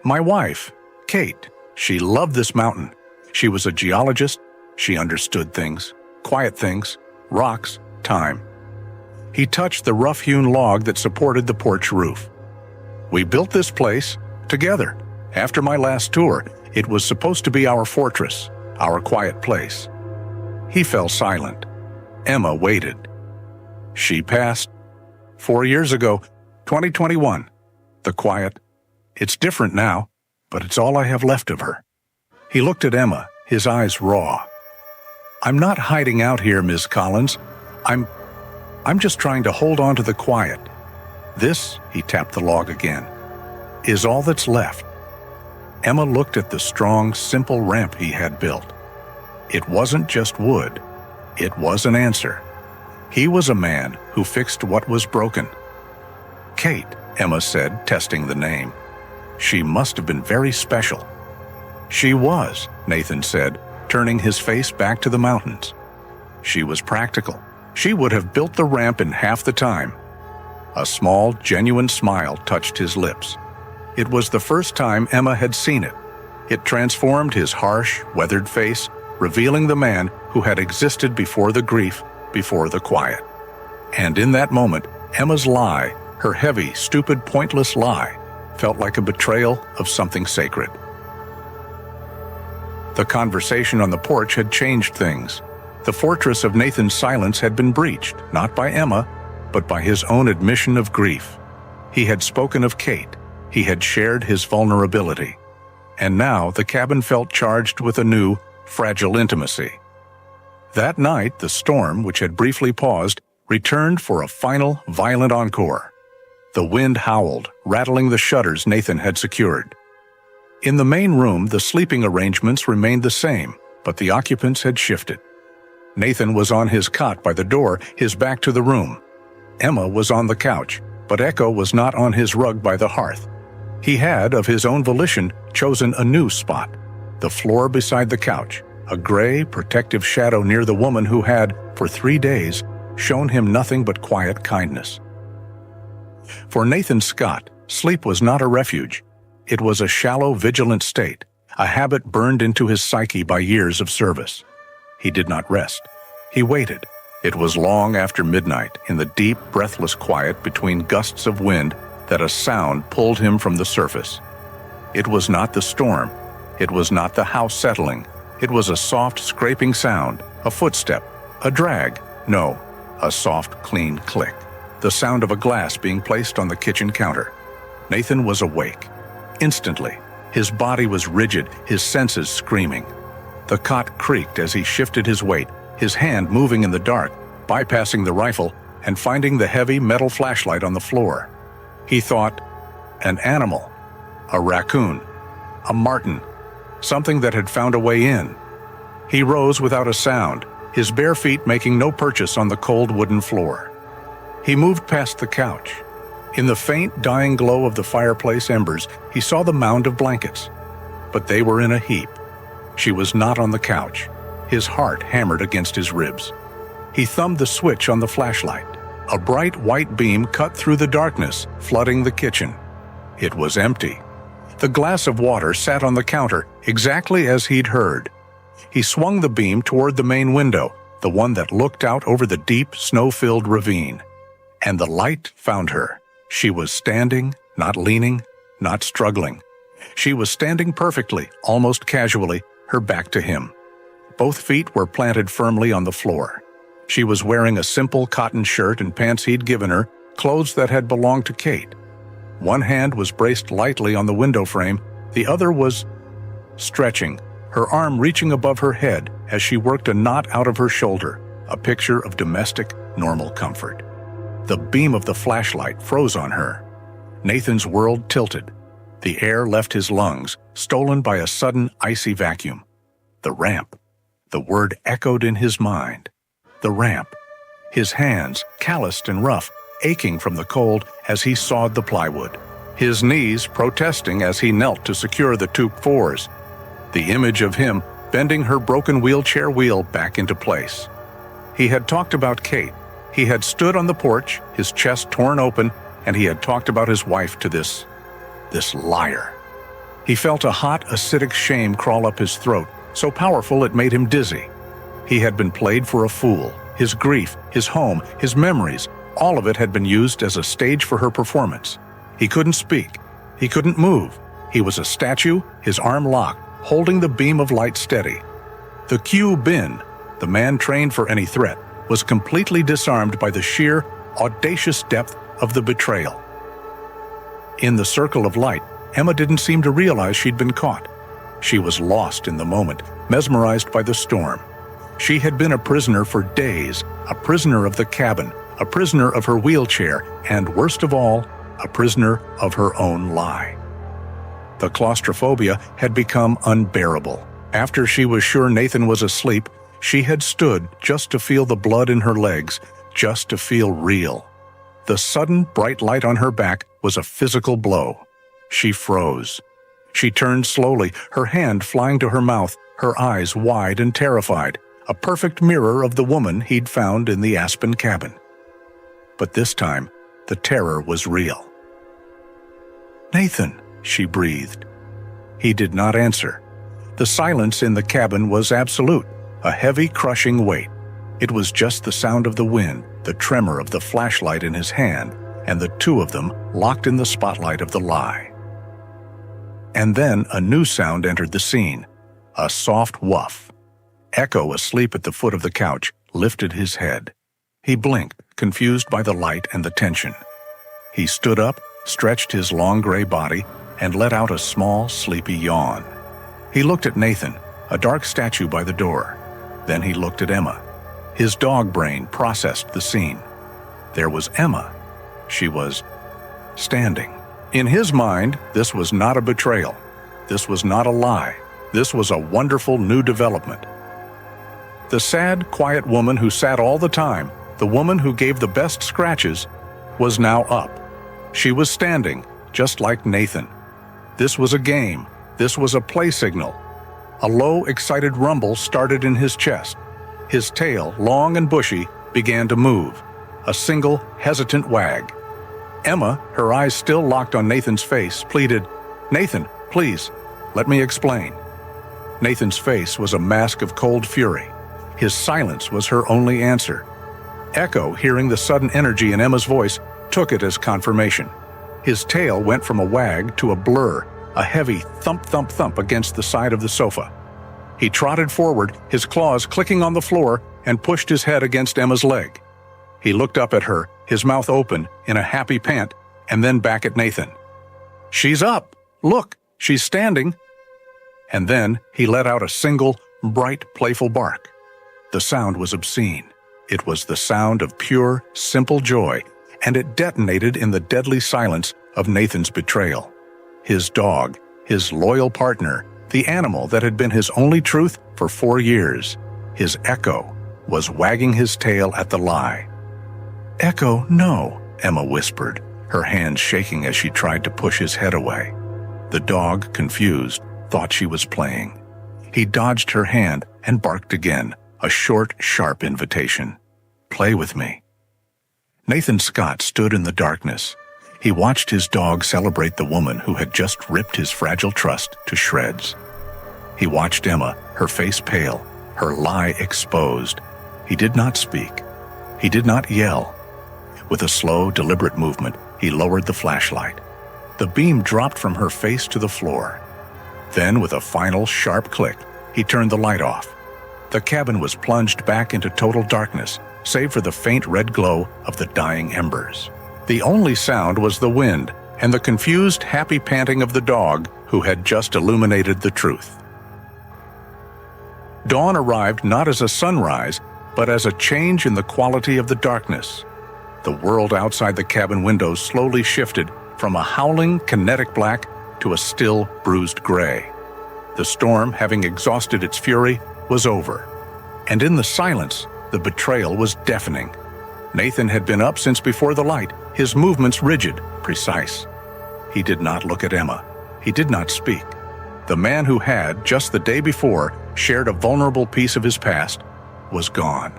Speaker 1: "My wife, Kate, she loved this mountain. She was a geologist. She understood things, quiet things, rocks, time." He touched the rough-hewn log that supported the porch roof. "We built this place together. After my last tour, it was supposed to be our fortress, our quiet place." He fell silent. Emma waited. "She passed 4 years ago, 2021. The quiet. It's different now, but it's all I have left of her." He looked at Emma, his eyes raw. "I'm not hiding out here, Ms. Collins. I'm just trying to hold on to the quiet. This," he tapped the log again, "is all that's left." Emma looked at the strong, simple ramp he had built. It wasn't just wood. It was an answer. He was a man who fixed what was broken. "Kate," Emma said, testing the name. "She must have been very special." "She was," Nathan said, turning his face back to the mountains. "She was practical. She would have built the ramp in half the time." A small, genuine smile touched his lips. It was the first time Emma had seen it. It transformed his harsh, weathered face, revealing the man who had existed before the grief, before the quiet. And in that moment, Emma's lie, her heavy, stupid, pointless lie, felt like a betrayal of something sacred. The conversation on the porch had changed things. The fortress of Nathan's silence had been breached, not by Emma, but by his own admission of grief. He had spoken of Kate. He had shared his vulnerability. And now the cabin felt charged with a new, fragile intimacy. That night, the storm, which had briefly paused, returned for a final, violent encore. The wind howled, rattling the shutters Nathan had secured. In the main room, the sleeping arrangements remained the same, but the occupants had shifted. Nathan was on his cot by the door, his back to the room. Emma was on the couch, but Echo was not on his rug by the hearth. He had, of his own volition, chosen a new spot, the floor beside the couch, a gray, protective shadow near the woman who had, for 3 days, shown him nothing but quiet kindness. For Nathan Scott, sleep was not a refuge. It was a shallow, vigilant state, a habit burned into his psyche by years of service. He did not rest. He waited. It was long after midnight, in the deep, breathless quiet between gusts of wind, that a sound pulled him from the surface. It was not the storm. It was not the house settling. It was a soft, scraping sound, a footstep, a drag. No, a soft, clean click. The sound of a glass being placed on the kitchen counter. Nathan was awake. Instantly, his body was rigid, his senses screaming. The cot creaked as he shifted his weight, his hand moving in the dark, bypassing the rifle and finding the heavy metal flashlight on the floor. He thought, an animal, a raccoon, a marten, something that had found a way in. He rose without a sound, his bare feet making no purchase on the cold wooden floor. He moved past the couch. In the faint, dying glow of the fireplace embers, he saw the mound of blankets. But they were in a heap. She was not on the couch. His heart hammered against his ribs. He thumbed the switch on the flashlight. A bright white beam cut through the darkness, flooding the kitchen. It was empty. The glass of water sat on the counter, exactly as he'd heard. He swung the beam toward the main window, the one that looked out over the deep, snow-filled ravine. And the light found her. She was standing, not leaning, not struggling. She was standing perfectly, almost casually, her back to him. Both feet were planted firmly on the floor. She was wearing a simple cotton shirt and pants he'd given her, clothes that had belonged to Kate. One hand was braced lightly on the window frame, the other was stretching, her arm reaching above her head as she worked a knot out of her shoulder, a picture of domestic, normal comfort. The beam of the flashlight froze on her. Nathan's world tilted. The air left his lungs, stolen by a sudden icy vacuum. The ramp. The word echoed in his mind. The ramp. His hands, calloused and rough, aching from the cold as he sawed the plywood. His knees protesting as he knelt to secure the 2 4s. The image of him bending her broken wheelchair wheel back into place. He had talked about Kate. He had stood on the porch, his chest torn open, and he had talked about his wife to this liar. He felt a hot, acidic shame crawl up his throat, so powerful it made him dizzy. He had been played for a fool. His grief, his home, his memories, all of it had been used as a stage for her performance. He couldn't speak. He couldn't move. He was a statue, his arm locked, holding the beam of light steady. The Q-Bin, the man trained for any threat, was completely disarmed by the sheer, audacious depth of the betrayal. In the circle of light, Emma didn't seem to realize she'd been caught. She was lost in the moment, mesmerized by the storm. She had been a prisoner for days, a prisoner of the cabin, a prisoner of her wheelchair, and worst of all, a prisoner of her own lie. The claustrophobia had become unbearable. After she was sure Nathan was asleep, she had stood just to feel the blood in her legs, just to feel real. The sudden bright light on her back was a physical blow. She froze. She turned slowly, her hand flying to her mouth, her eyes wide and terrified, a perfect mirror of the woman he'd found in the Aspen cabin. But this time, the terror was real. "Nathan," she breathed. He did not answer. The silence in the cabin was absolute, a heavy, crushing weight. It was just the sound of the wind, the tremor of the flashlight in his hand, and the two of them locked in the spotlight of the lie. And then a new sound entered the scene, a soft woof. Echo, asleep at the foot of the couch, lifted his head. He blinked, confused by the light and the tension. He stood up, stretched his long gray body, and let out a small, sleepy yawn. He looked at Nathan, a dark statue by the door. Then he looked at Emma. His dog brain processed the scene. There was Emma. She was standing. In his mind, this was not a betrayal. This was not a lie. This was a wonderful new development. The sad, quiet woman who sat all the time, the woman who gave the best scratches, was now up. She was standing, just like Nathan. This was a game. This was a play signal. A low, excited rumble started in his chest. His tail, long and bushy, began to move. A single, hesitant wag. Emma, her eyes still locked on Nathan's face, pleaded, "Nathan, please, let me explain." Nathan's face was a mask of cold fury. His silence was her only answer. Echo, hearing the sudden energy in Emma's voice, took it as confirmation. His tail went from a wag to a blur, a heavy thump, thump, thump against the side of the sofa. He trotted forward, his claws clicking on the floor, and pushed his head against Emma's leg. He looked up at her, his mouth open, in a happy pant, and then back at Nathan. "She's up! Look, she's standing!" And then he let out a single, bright, playful bark. The sound was obscene. It was the sound of pure, simple joy, and it detonated in the deadly silence of Nathan's betrayal. His dog, his loyal partner, the animal that had been his only truth for 4 years, his Echo, was wagging his tail at the lie. "Echo, no," Emma whispered, her hands shaking as she tried to push his head away. The dog, confused, thought she was playing. He dodged her hand and barked again, a short, sharp invitation. "Play with me." Nathan Scott stood in the darkness. He watched his dog celebrate the woman who had just ripped his fragile trust to shreds. He watched Emma, her face pale, her lie exposed. He did not speak. He did not yell. With a slow, deliberate movement, he lowered the flashlight. The beam dropped from her face to the floor. Then, with a final, sharp click, he turned the light off. The cabin was plunged back into total darkness, save for the faint red glow of the dying embers. The only sound was the wind and the confused, happy panting of the dog who had just illuminated the truth. Dawn arrived not as a sunrise, but as a change in the quality of the darkness. The world outside the cabin windows slowly shifted from a howling, kinetic black to a still, bruised gray. The storm, having exhausted its fury, was over. And in the silence, the betrayal was deafening. Nathan had been up since before the light, his movements rigid, precise. He did not look at Emma. He did not speak. The man who had, just the day before, shared a vulnerable piece of his past, was gone.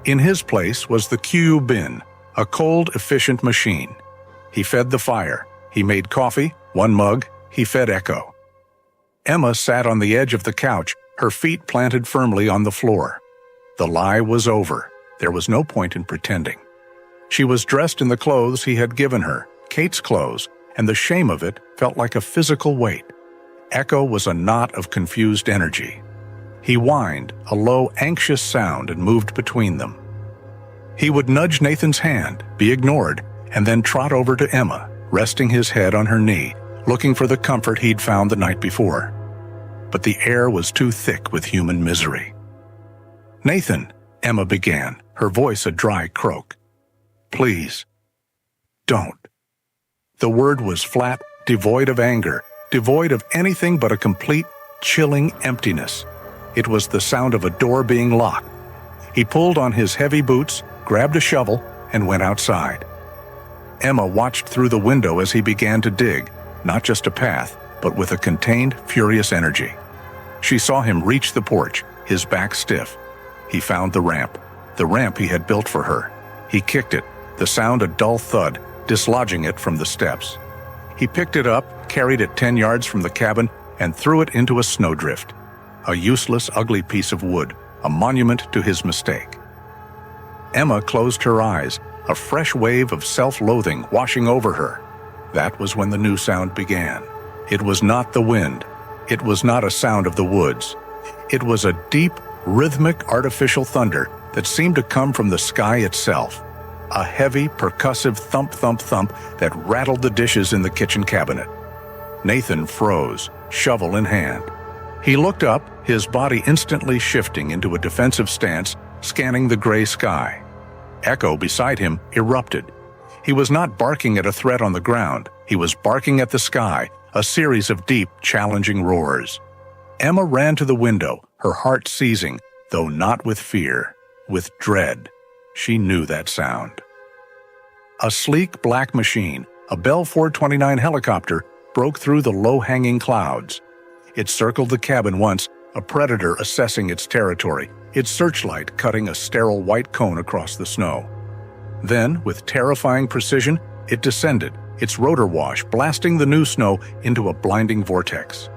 Speaker 1: In his place was the QU bin, a cold, efficient machine. He fed the fire. He made coffee, 1 mug. He fed Echo. Emma sat on the edge of the couch, her feet planted firmly on the floor. The lie was over. There was no point in pretending. She was dressed in the clothes he had given her, Kate's clothes, and the shame of it felt like a physical weight. Echo was a knot of confused energy. He whined, a low, anxious sound, and moved between them. He would nudge Nathan's hand, be ignored, and then trot over to Emma, resting his head on her knee, looking for the comfort he'd found the night before. But the air was too thick with human misery. "Nathan," Emma began, her voice a dry croak. "Please, don't." The word was flat, devoid of anger, devoid of anything but a complete, chilling emptiness. It was the sound of a door being locked. He pulled on his heavy boots, grabbed a shovel, and went outside. Emma watched through the window as he began to dig, not just a path, but with a contained, furious energy. She saw him reach the porch, his back stiff. He found the ramp he had built for her. He kicked it, the sound a dull thud, dislodging it from the steps. He picked it up, carried it 10 yards from the cabin, and threw it into a snowdrift. A useless, ugly piece of wood, a monument to his mistake. Emma closed her eyes, a fresh wave of self-loathing washing over her. That was when the new sound began. It was not the wind. It was not a sound of the woods. It was a deep, rhythmic, artificial thunder that seemed to come from the sky itself. A heavy, percussive thump, thump, thump that rattled the dishes in the kitchen cabinet. Nathan froze, shovel in hand. He looked up, his body instantly shifting into a defensive stance, scanning the gray sky. Echo beside him erupted. He was not barking at a threat on the ground. He was barking at the sky, a series of deep, challenging roars. Emma ran to the window, her heart seizing, though not with fear, with dread. She knew that sound. A sleek black machine, a Bell 429 helicopter, broke through the low-hanging clouds. It circled the cabin once, a predator assessing its territory, its searchlight cutting a sterile white cone across the snow. Then, with terrifying precision, it descended, its rotor wash blasting the new snow into a blinding vortex.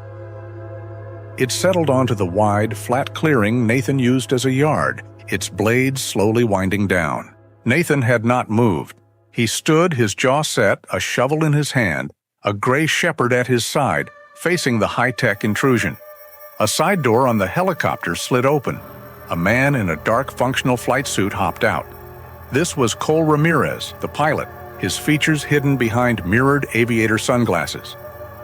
Speaker 1: It settled onto the wide, flat clearing Nathan used as a yard, its blades slowly winding down. Nathan had not moved. He stood, his jaw set, a shovel in his hand, a gray shepherd at his side, facing the high-tech intrusion. A side door on the helicopter slid open. A man in a dark functional flight suit hopped out. This was Cole Ramirez, the pilot, his features hidden behind mirrored aviator sunglasses.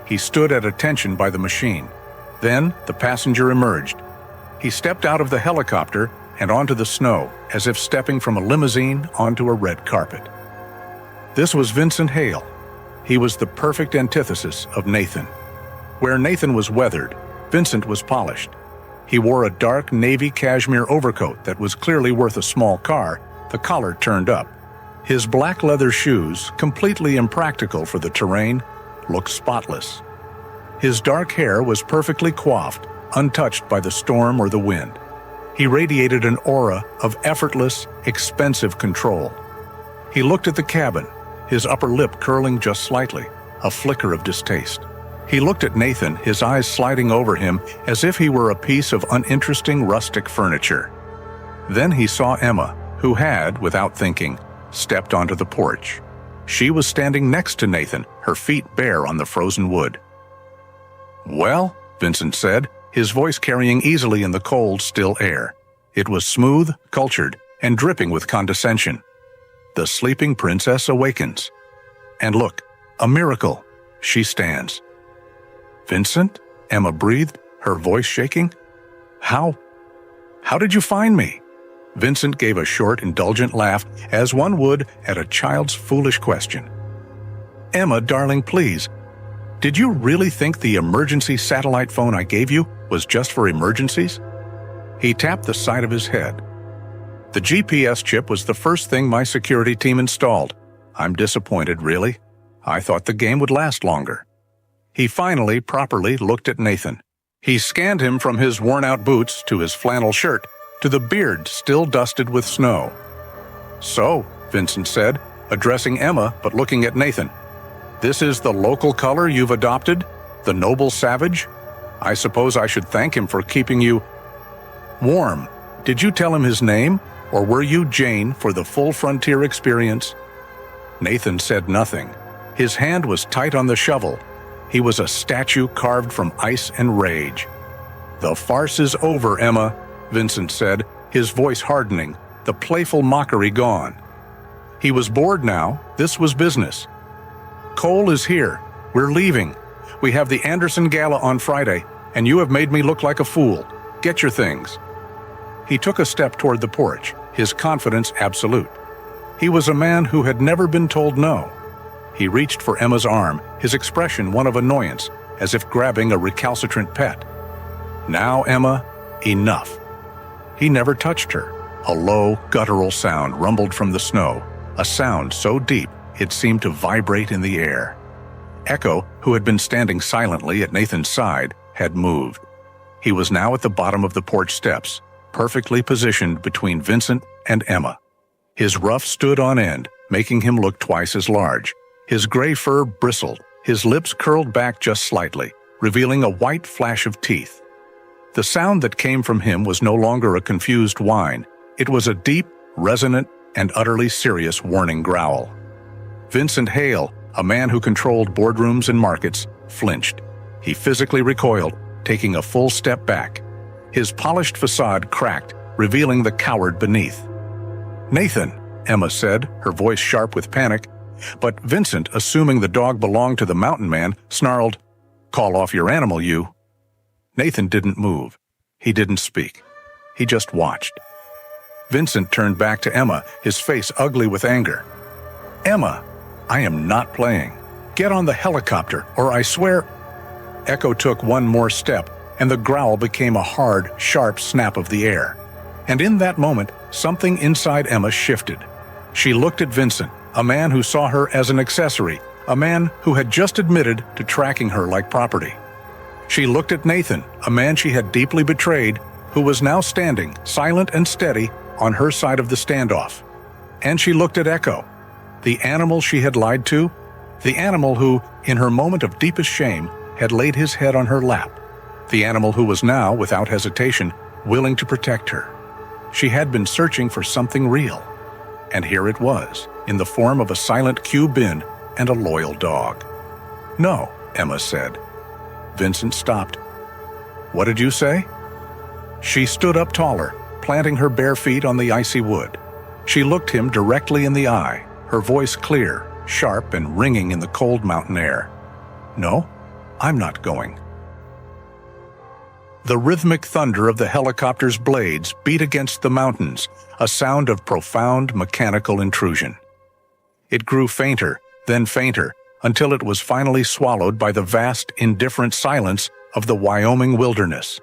Speaker 1: He stood at attention by the machine. Then the passenger emerged. He stepped out of the helicopter and onto the snow, as if stepping from a limousine onto a red carpet. This was Vincent Hale. He was the perfect antithesis of Nathan. Where Nathan was weathered, Vincent was polished. He wore a dark navy cashmere overcoat that was clearly worth a small car, the collar turned up. His black leather shoes, completely impractical for the terrain, looked spotless. His dark hair was perfectly coiffed, untouched by the storm or the wind. He radiated an aura of effortless, expensive control. He looked at the cabin, his upper lip curling just slightly, a flicker of distaste. He looked at Nathan, his eyes sliding over him as if he were a piece of uninteresting rustic furniture. Then he saw Emma, who had, without thinking, stepped onto the porch. She was standing next to Nathan, her feet bare on the frozen wood. "Well," Vincent said, his voice carrying easily in the cold, still air. It was smooth, cultured, and dripping with condescension. "The sleeping princess awakens. And look, a miracle. She stands." "Vincent?" Emma breathed, her voice shaking. How did you find me?" Vincent gave a short, indulgent laugh, as one would at a child's foolish question. "Emma, darling, please. Did you really think the emergency satellite phone I gave you was just for emergencies?" He tapped the side of his head. "The GPS chip was the first thing my security team installed. I'm disappointed, really. I thought the game would last longer." He finally, properly looked at Nathan. He scanned him from his worn-out boots to his flannel shirt to the beard still dusted with snow. "So," Vincent said, addressing Emma but looking at Nathan, "this is the local color you've adopted? The noble savage? I suppose I should thank him for keeping you warm. Did you tell him his name, or were you Jane for the full frontier experience?" Nathan said nothing. His hand was tight on the shovel. He was a statue carved from ice and rage. "The farce is over, Emma," Vincent said, his voice hardening, the playful mockery gone. He was bored now. This was business. "Cole is here. We're leaving. We have the Anderson Gala on Friday, and you have made me look like a fool. Get your things." He took a step toward the porch, his confidence absolute. He was a man who had never been told no. He reached for Emma's arm, his expression one of annoyance, as if grabbing a recalcitrant pet. "Now, Emma, enough." He never touched her. A low, guttural sound rumbled from the snow, a sound so deep it seemed to vibrate in the air. Echo, who had been standing silently at Nathan's side, had moved. He was now at the bottom of the porch steps, perfectly positioned between Vincent and Emma. His ruff stood on end, making him look twice as large. His gray fur bristled, his lips curled back just slightly, revealing a white flash of teeth. The sound that came from him was no longer a confused whine. It was a deep, resonant, and utterly serious warning growl. Vincent Hale, a man who controlled boardrooms and markets, flinched. He physically recoiled, taking a full step back. His polished facade cracked, revealing the coward beneath. "Nathan," Emma said, her voice sharp with panic, but Vincent, assuming the dog belonged to the mountain man, snarled, "Call off your animal, you." Nathan didn't move. He didn't speak. He just watched. Vincent turned back to Emma, his face ugly with anger. "Emma, I am not playing. Get on the helicopter, or I swear—" Echo took one more step, and the growl became a hard, sharp snap of the air. And in that moment, something inside Emma shifted. She looked at Vincent, a man who saw her as an accessory, a man who had just admitted to tracking her like property. She looked at Nathan, a man she had deeply betrayed, who was now standing, silent and steady, on her side of the standoff. And she looked at Echo, the animal she had lied to, the animal who, in her moment of deepest shame, had laid his head on her lap, the animal who was now, without hesitation, willing to protect her. She had been searching for something real, and here it was, in the form of a silent Q bin and a loyal dog. "No," Emma said. Vincent stopped. "What did you say?" She stood up taller, planting her bare feet on the icy wood. She looked him directly in the eye, her voice clear, sharp and ringing in the cold mountain air. "No, I'm not going." The rhythmic thunder of the helicopter's blades beat against the mountains, a sound of profound mechanical intrusion. It grew fainter, then fainter, until it was finally swallowed by the vast, indifferent silence of the Wyoming wilderness.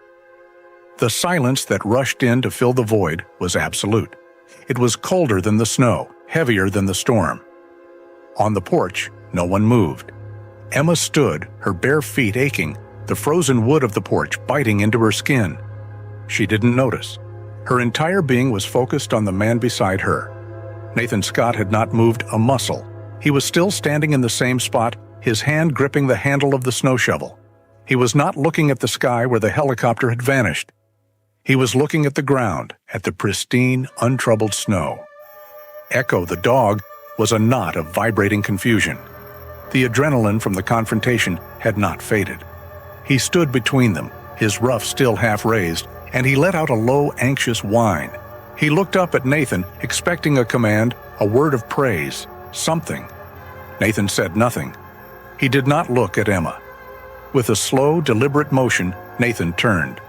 Speaker 1: The silence that rushed in to fill the void was absolute. It was colder than the snow, heavier than the storm. On the porch, no one moved. Emma stood, her bare feet aching, the frozen wood of the porch biting into her skin. She didn't notice. Her entire being was focused on the man beside her. Nathan Scott had not moved a muscle. He was still standing in the same spot, his hand gripping the handle of the snow shovel. He was not looking at the sky where the helicopter had vanished. He was looking at the ground, at the pristine, untroubled snow. Echo, the dog, was a knot of vibrating confusion. The adrenaline from the confrontation had not faded. He stood between them, his ruff still half raised, and he let out a low, anxious whine. He looked up at Nathan, expecting a command, a word of praise, something. Nathan said nothing. He did not look at Emma. With a slow, deliberate motion, Nathan turned.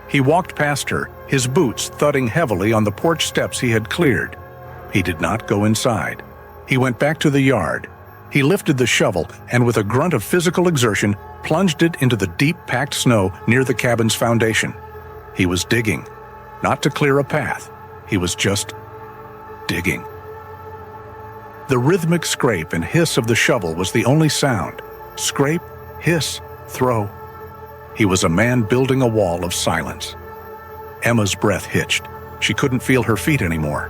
Speaker 1: He walked past her, his boots thudding heavily on the porch steps he had cleared. He did not go inside. He went back to the yard. He lifted the shovel and, with a grunt of physical exertion, plunged it into the deep, packed snow near the cabin's foundation. He was digging, not to clear a path. He was just digging. The rhythmic scrape and hiss of the shovel was the only sound. Scrape, hiss, throw. He was a man building a wall of silence. Emma's breath hitched. She couldn't feel her feet anymore.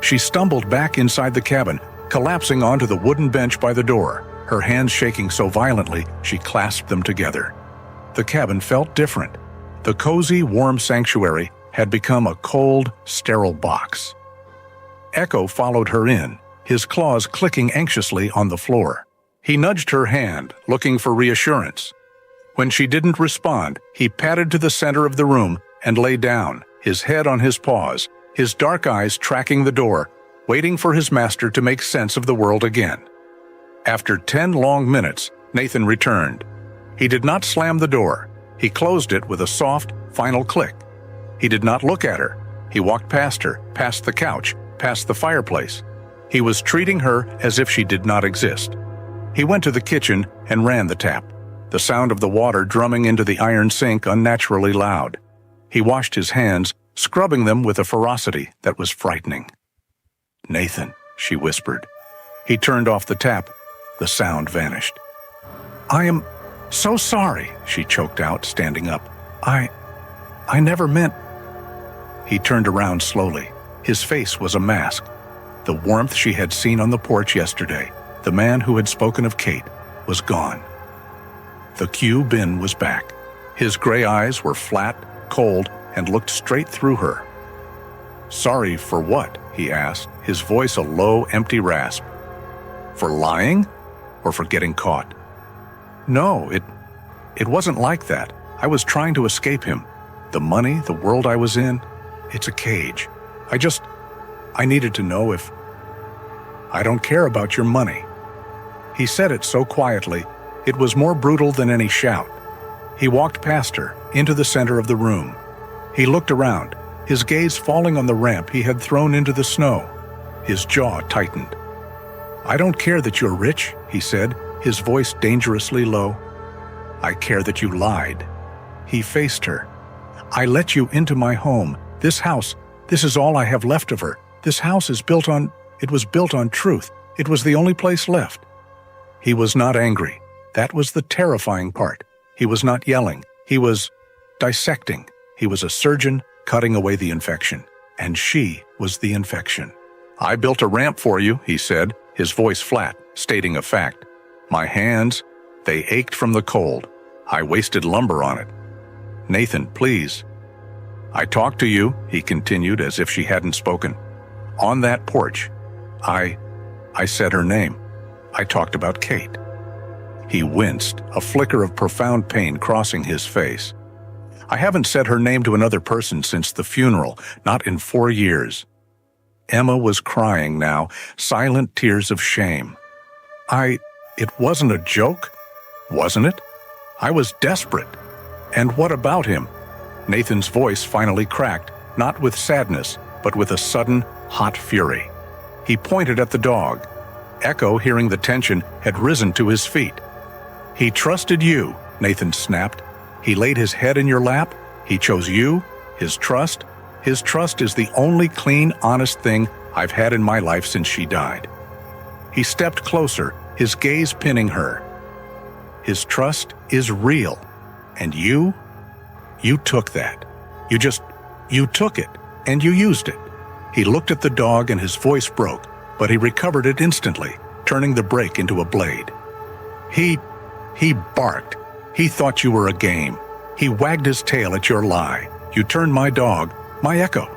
Speaker 1: She stumbled back inside the cabin, collapsing onto the wooden bench by the door, her hands shaking so violently she clasped them together. The cabin felt different. The cozy, warm sanctuary had become a cold, sterile box. Echo followed her in, his claws clicking anxiously on the floor. He nudged her hand, looking for reassurance. When she didn't respond, he padded to the center of the room and lay down, his head on his paws, his dark eyes tracking the door, waiting for his master to make sense of the world again. After 10 long minutes, Nathan returned. He did not slam the door. He closed it with a soft, final click. He did not look at her. He walked past her, past the couch, past the fireplace. He was treating her as if she did not exist. He went to the kitchen and ran the tap, the sound of the water drumming into the iron sink unnaturally loud. He washed his hands, scrubbing them with a ferocity that was frightening. "Nathan," she whispered. He turned off the tap. The sound vanished. "I am so sorry," she choked out, standing up. I never meant—" He turned around slowly. His face was a mask. The warmth she had seen on the porch yesterday, the man who had spoken of Kate, was gone. The Q bin was back. His gray eyes were flat, cold, and looked straight through her. "Sorry for what?" he asked, his voice a low, empty rasp. "For lying? Or for getting caught?" "No, it wasn't like that. I was trying to escape him. The money, the world I was in, it's a cage. I needed to know if... I don't care about your money." He said it so quietly, it was more brutal than any shout. He walked past her, into the center of the room. He looked around, his gaze falling on the ramp he had thrown into the snow. His jaw tightened. "I don't care that you're rich," he said, his voice dangerously low. "I care that you lied." He faced her. "I let you into my home. This house, this is all I have left of her. This house is built on, it was built on truth. It was the only place left." He was not angry. That was the terrifying part. He was not yelling. He was dissecting. He was a surgeon cutting away the infection. And she was the infection. "I built a ramp for you," he said, his voice flat, stating a fact. "My hands, they ached from the cold. I wasted lumber on it. Nathan, please." "I talked to you," he continued as if she hadn't spoken. "On that porch. I said her name. I talked about Kate." He winced, a flicker of profound pain crossing his face. "I haven't said her name to another person since the funeral, not in 4 years." Emma was crying now, silent tears of shame. It wasn't a joke, wasn't it? I was desperate. And what about him?" Nathan's voice finally cracked, not with sadness, but with a sudden, hot fury. He pointed at the dog. Echo, hearing the tension, had risen to his feet. "He trusted you," Nathan snapped. "He laid his head in your lap. He chose you. His trust is the only clean, honest thing I've had in my life since she died." He stepped closer, his gaze pinning her. "His trust is real. And you took that. You took it, and you used it." He looked at the dog and his voice broke, but he recovered it instantly, turning the brake into a blade. He barked. He thought you were a game. He wagged his tail at your lie. You turned my dog, my Echo,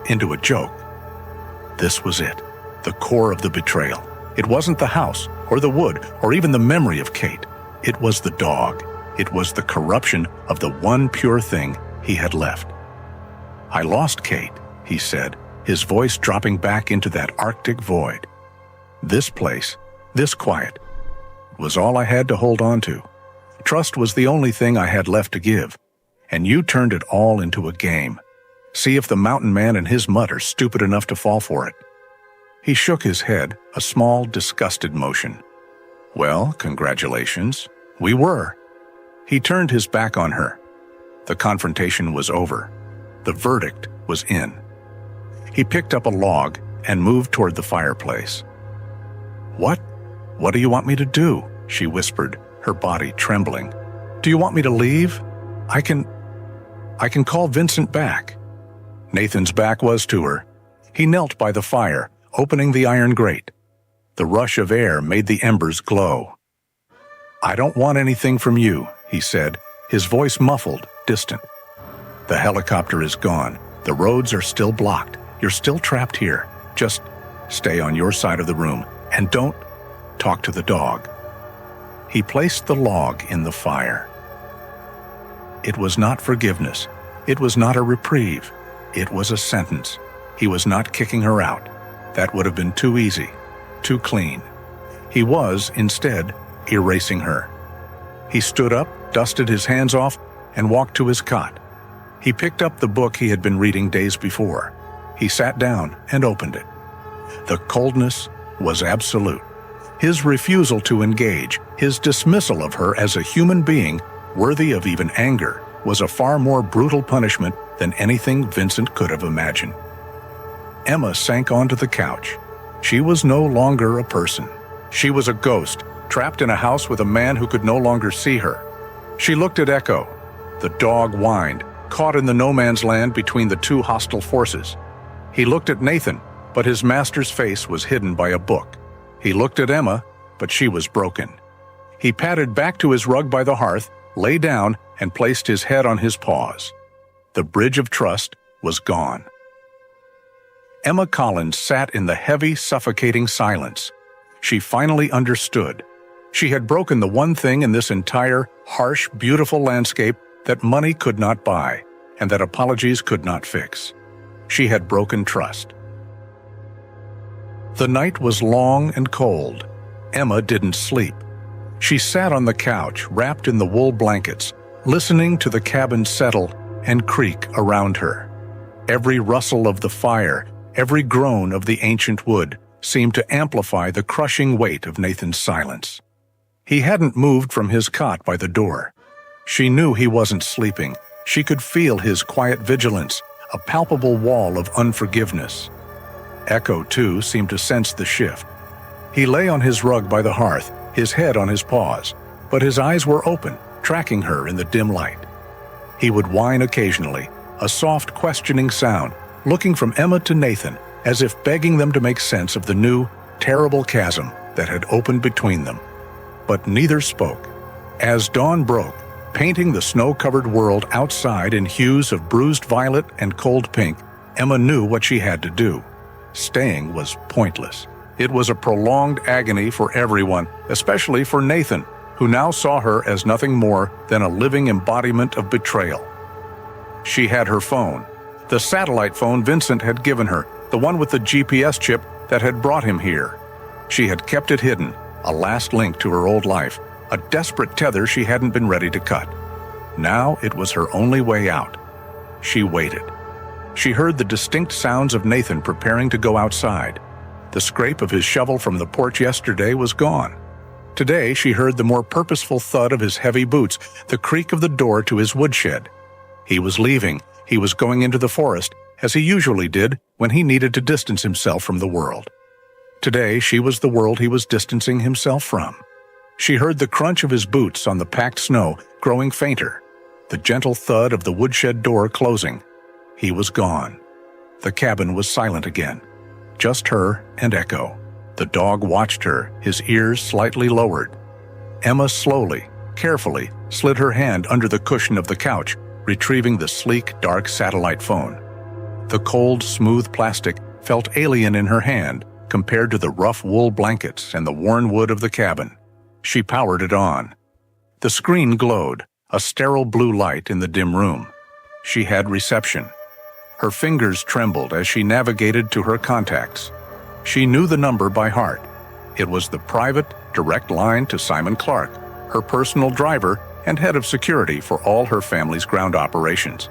Speaker 1: into a joke. This was it, the core of the betrayal. It wasn't the house, or the wood, or even the memory of Kate. It was the dog. It was the corruption of the one pure thing he had left. "I lost Kate," he said, his voice dropping back into that Arctic void. "This place, this quiet, was all I had to hold on to. Trust was the only thing I had left to give, and you turned it all into a game. See if the mountain man and his mutt are stupid enough to fall for it." He shook his head, a small, disgusted motion. "Well, congratulations. We were." He turned his back on her. The confrontation was over. The verdict was in. He picked up a log and moved toward the fireplace. What do you want me to do?" she whispered, her body trembling. "Do you want me to leave? I can call Vincent back." Nathan's back was to her. He knelt by the fire, opening the iron grate. The rush of air made the embers glow. "I don't want anything from you," he said, his voice muffled, distant. "The helicopter is gone. The roads are still blocked. You're still trapped here. Just stay on your side of the room, and don't talk to the dog." He placed the log in the fire. It was not forgiveness. It was not a reprieve. It was a sentence. He was not kicking her out. That would have been too easy, too clean. He was, instead, erasing her. He stood up, dusted his hands off, and walked to his cot. He picked up the book he had been reading days before. He sat down and opened it. The coldness was absolute. His refusal to engage, his dismissal of her as a human being worthy of even anger, was a far more brutal punishment than anything Vincent could have imagined. Emma sank onto the couch. She was no longer a person. She was a ghost, trapped in a house with a man who could no longer see her. She looked at Echo. The dog whined, caught in the no-man's land between the two hostile forces. He looked at Nathan, but his master's face was hidden by a book. He looked at Emma, but she was broken. He padded back to his rug by the hearth, lay down, and placed his head on his paws. The bridge of trust was gone. Emma Collins sat in the heavy, suffocating silence. She finally understood. She had broken the one thing in this entire, harsh, beautiful landscape that money could not buy, and that apologies could not fix. She had broken trust. The night was long and cold. Emma didn't sleep. She sat on the couch, wrapped in the wool blankets, listening to the cabin settle and creak around her. Every rustle of the fire, every groan of the ancient wood seemed to amplify the crushing weight of Nathan's silence. He hadn't moved from his cot by the door. She knew he wasn't sleeping. She could feel his quiet vigilance, a palpable wall of unforgiveness. Echo, too, seemed to sense the shift. He lay on his rug by the hearth, his head on his paws, but his eyes were open, tracking her in the dim light. He would whine occasionally, a soft, questioning sound, looking from Emma to Nathan, as if begging them to make sense of the new, terrible chasm that had opened between them. But neither spoke. As dawn broke, painting the snow-covered world outside in hues of bruised violet and cold pink, Emma knew what she had to do. Staying was pointless. It was a prolonged agony for everyone, especially for Nathan, who now saw her as nothing more than a living embodiment of betrayal. She had her phone, the satellite phone Vincent had given her, the one with the GPS chip that had brought him here. She had kept it hidden, a last link to her old life, a desperate tether she hadn't been ready to cut. Now it was her only way out. She waited. She heard the distinct sounds of Nathan preparing to go outside. The scrape of his shovel from the porch yesterday was gone. Today she heard the more purposeful thud of his heavy boots, the creak of the door to his woodshed. He was leaving. He was going into the forest, as he usually did when he needed to distance himself from the world. Today she was the world he was distancing himself from. She heard the crunch of his boots on the packed snow growing fainter, the gentle thud of the woodshed door closing. He was gone. The cabin was silent again. Just her and Echo. The dog watched her, his ears slightly lowered. Emma slowly, carefully, slid her hand under the cushion of the couch, retrieving the sleek, dark satellite phone. The cold, smooth plastic felt alien in her hand compared to the rough wool blankets and the worn wood of the cabin. She powered it on. The screen glowed, a sterile blue light in the dim room. She had reception. Her fingers trembled as she navigated to her contacts. She knew the number by heart. It was the private, direct line to Simon Clark, her personal driver and head of security for all her family's ground operations.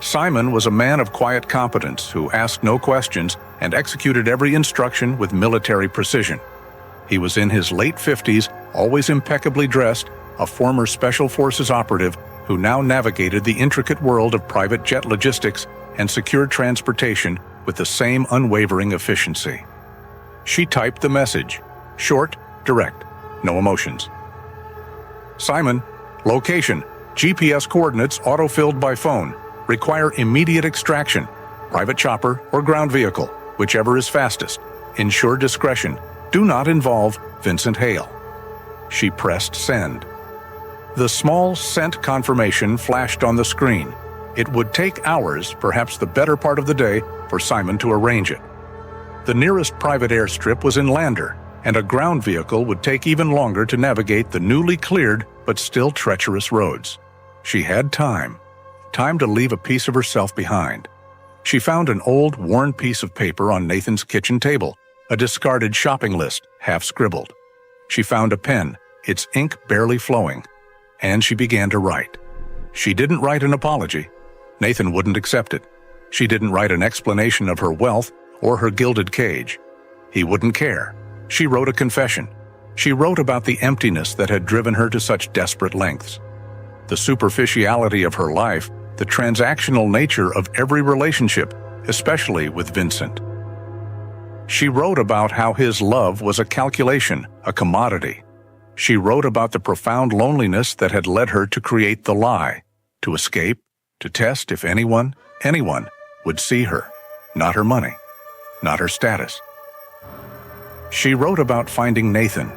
Speaker 1: Simon was a man of quiet competence who asked no questions and executed every instruction with military precision. He was in his late 50s, always impeccably dressed, a former Special Forces operative who now navigated the intricate world of private jet logistics and secured transportation with the same unwavering efficiency. She typed the message, short, direct, no emotions. Simon, location, GPS coordinates auto-filled by phone, require immediate extraction, private chopper or ground vehicle, whichever is fastest. Ensure discretion, do not involve Vincent Hale. She pressed send. The small sent confirmation flashed on the screen. It would take hours, perhaps the better part of the day, for Simon to arrange it. The nearest private airstrip was in Lander, and a ground vehicle would take even longer to navigate the newly cleared but still treacherous roads. She had time to leave a piece of herself behind. She found an old, worn piece of paper on Nathan's kitchen table, a discarded shopping list, half scribbled. She found a pen, its ink barely flowing, and she began to write. She didn't write an apology. Nathan wouldn't accept it. She didn't write an explanation of her wealth or her gilded cage. He wouldn't care. She wrote a confession. She wrote about the emptiness that had driven her to such desperate lengths. The superficiality of her life, the transactional nature of every relationship, especially with Vincent. She wrote about how his love was a calculation, a commodity. She wrote about the profound loneliness that had led her to create the lie, to escape, to test if anyone would see her, not her money, not her status. She wrote about finding Nathan,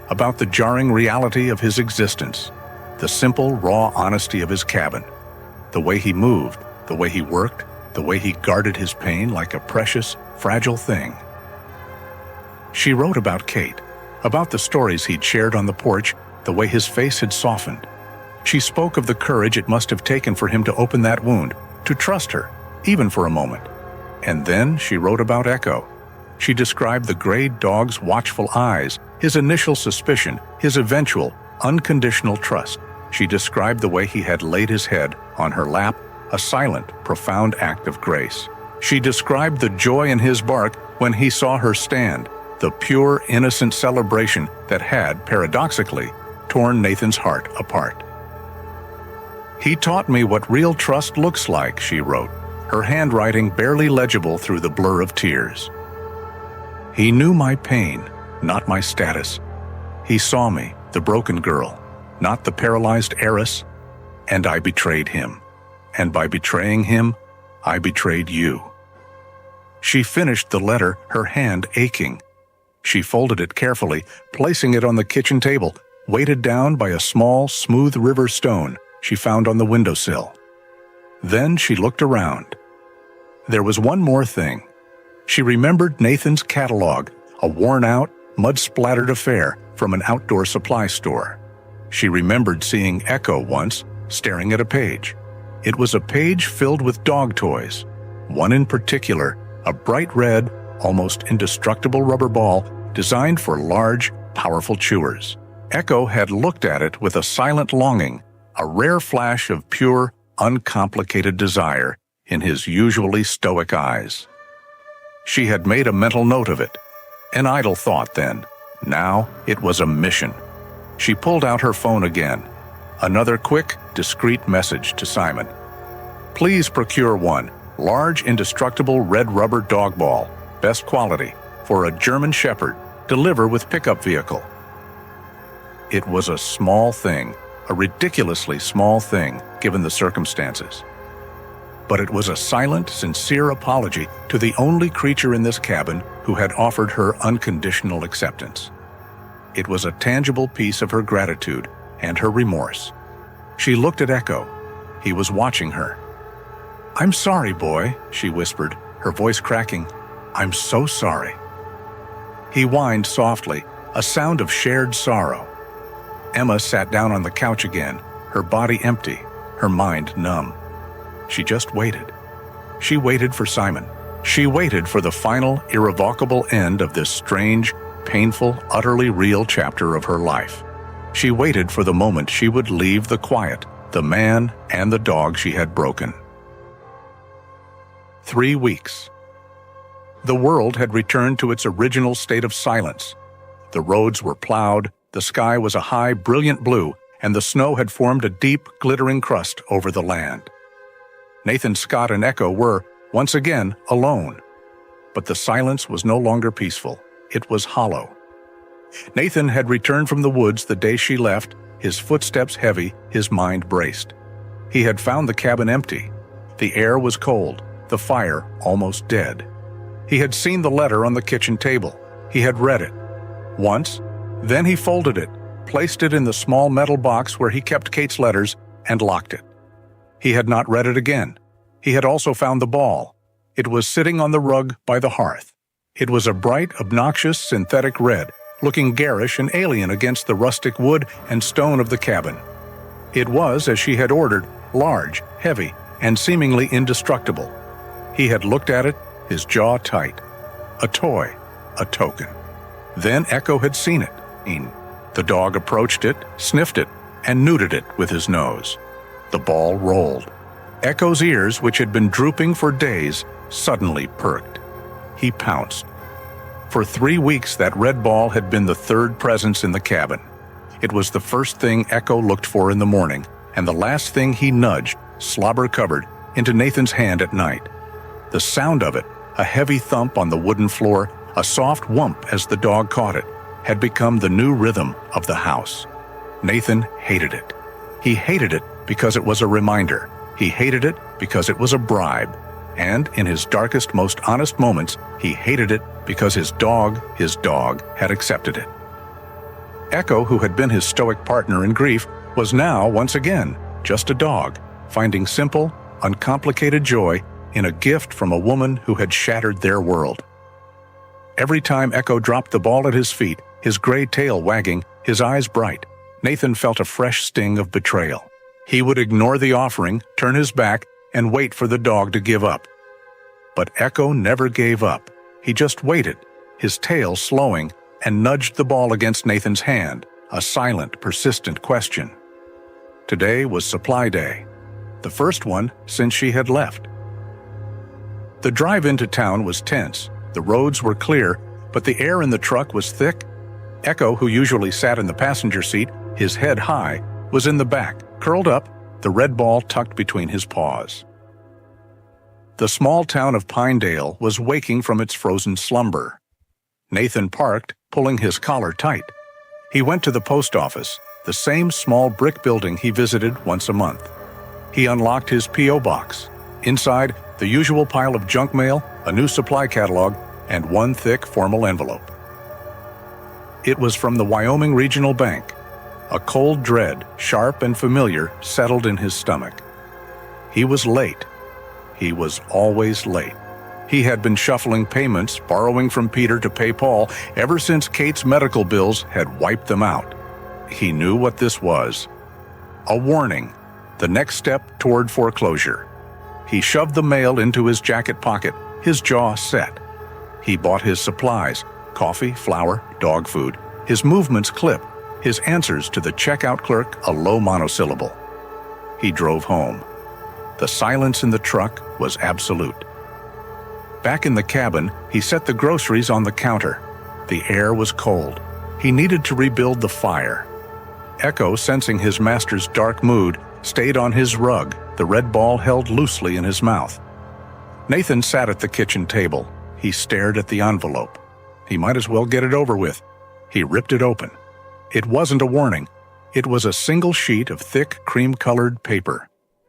Speaker 1: about the jarring reality of his existence, the simple, raw honesty of his cabin, the way he moved, the way he worked, the way he guarded his pain like a precious, fragile thing. She wrote about Kate, about the stories he'd shared on the porch, the way his face had softened. She spoke of the courage it must have taken for him to open that wound, to trust her, even for a moment. And then she wrote about Echo. She described the gray dog's watchful eyes, his initial suspicion, his eventual, unconditional trust. She described the way he had laid his head on her lap, a silent, profound act of grace. She described the joy in his bark when he saw her stand, the pure, innocent celebration that had, paradoxically, torn Nathan's heart apart. "He taught me what real trust looks like," she wrote, her handwriting barely legible through the blur of tears. "He knew my pain, not my status. He saw me, the broken girl, not the paralyzed heiress, and I betrayed him. And by betraying him, I betrayed you." She finished the letter, her hand aching. She folded it carefully, placing it on the kitchen table, weighted down by a small, smooth river stone she found on the windowsill. Then she looked around. There was one more thing. She remembered Nathan's catalog, a worn-out, mud-splattered affair from an outdoor supply store. She remembered seeing Echo once, staring at a page. It was a page filled with dog toys. One in particular, a bright red, almost indestructible rubber ball designed for large, powerful chewers. Echo had looked at it with a silent longing, a rare flash of pure, uncomplicated desire in his usually stoic eyes. She had made a mental note of it. An idle thought then. Now it was a mission. She pulled out her phone again. Another quick, discreet message to Simon. "Please procure one, large indestructible red rubber dog ball, best quality, for a German Shepherd, deliver with pickup vehicle." It was a small thing, a ridiculously small thing, given the circumstances. But it was a silent, sincere apology to the only creature in this cabin who had offered her unconditional acceptance. It was a tangible piece of her gratitude and her remorse. She looked at Echo. He was watching her. "I'm sorry, boy," she whispered, her voice cracking. "I'm so sorry." He whined softly, a sound of shared sorrow. Emma sat down on the couch again, her body empty, her mind numb. She just waited. She waited for Simon. She waited for the final, irrevocable end of this strange, painful, utterly real chapter of her life. She waited for the moment she would leave the quiet, the man and the dog she had broken. 3 weeks. The world had returned to its original state of silence. The roads were plowed, the sky was a high, brilliant blue, and the snow had formed a deep, glittering crust over the land. Nathan, Scott, and Echo were, once again, alone. But the silence was no longer peaceful. It was hollow. Nathan had returned from the woods the day she left, his footsteps heavy, his mind braced. He had found the cabin empty. The air was cold, the fire almost dead. He had seen the letter on the kitchen table. He had read it. Once, then he folded it, placed it in the small metal box where he kept Kate's letters, and locked it. He had not read it again. He had also found the ball. It was sitting on the rug by the hearth. It was a bright, obnoxious, synthetic red, looking garish and alien against the rustic wood and stone of the cabin. It was, as she had ordered, large, heavy, and seemingly indestructible. He had looked at it, his jaw tight. A toy, a token. Then Echo had seen it. The dog approached it, sniffed it, and neutered it with his nose. The ball rolled. Echo's ears, which had been drooping for days, suddenly perked. He pounced. For 3 weeks, that red ball had been the third presence in the cabin. It was the first thing Echo looked for in the morning, and the last thing he nudged, slobber-covered, into Nathan's hand at night. The sound of it, a heavy thump on the wooden floor, a soft whump as the dog caught it, had become the new rhythm of the house. Nathan hated it. He hated it because it was a reminder. He hated it because it was a bribe. And in his darkest, most honest moments, he hated it because his dog, had accepted it. Echo, who had been his stoic partner in grief, was now, once again, just a dog, finding simple, uncomplicated joy in a gift from a woman who had shattered their world. Every time Echo dropped the ball at his feet, his gray tail wagging, his eyes bright, Nathan felt a fresh sting of betrayal. He would ignore the offering, turn his back, and wait for the dog to give up. But Echo never gave up. He just waited, his tail slowing, and nudged the ball against Nathan's hand, a silent, persistent question. Today was supply day, the first one since she had left. The drive into town was tense. The roads were clear, but the air in the truck was thick. Echo, who usually sat in the passenger seat, his head high, was in the back, curled up, the red ball tucked between his paws. The small town of Pinedale was waking from its frozen slumber. Nathan parked, pulling his collar tight. He went to the post office, the same small brick building he visited once a month. He unlocked his P.O. box. Inside, the usual pile of junk mail, a new supply catalog, and one thick formal envelope. It was from the Wyoming Regional Bank. A cold dread, sharp and familiar, settled in his stomach. He was late. He was always late. He had been shuffling payments, borrowing from Peter to pay Paul, ever since Kate's medical bills had wiped them out. He knew what this was. A warning, the next step toward foreclosure. He shoved the mail into his jacket pocket, his jaw set. He bought his supplies, coffee, flour, dog food, his movements clipped, his answers to the checkout clerk a low monosyllable. He drove home. The silence in the truck was absolute. Back in the cabin, he set the groceries on the counter. The air was cold. He needed to rebuild the fire. Echo, sensing his master's dark mood, stayed on his rug, the red ball held loosely in his mouth. Nathan sat at the kitchen table. He stared at the envelope. He might as well get it over with. He ripped it open. It wasn't a warning. It was a single sheet of thick, cream-colored paper.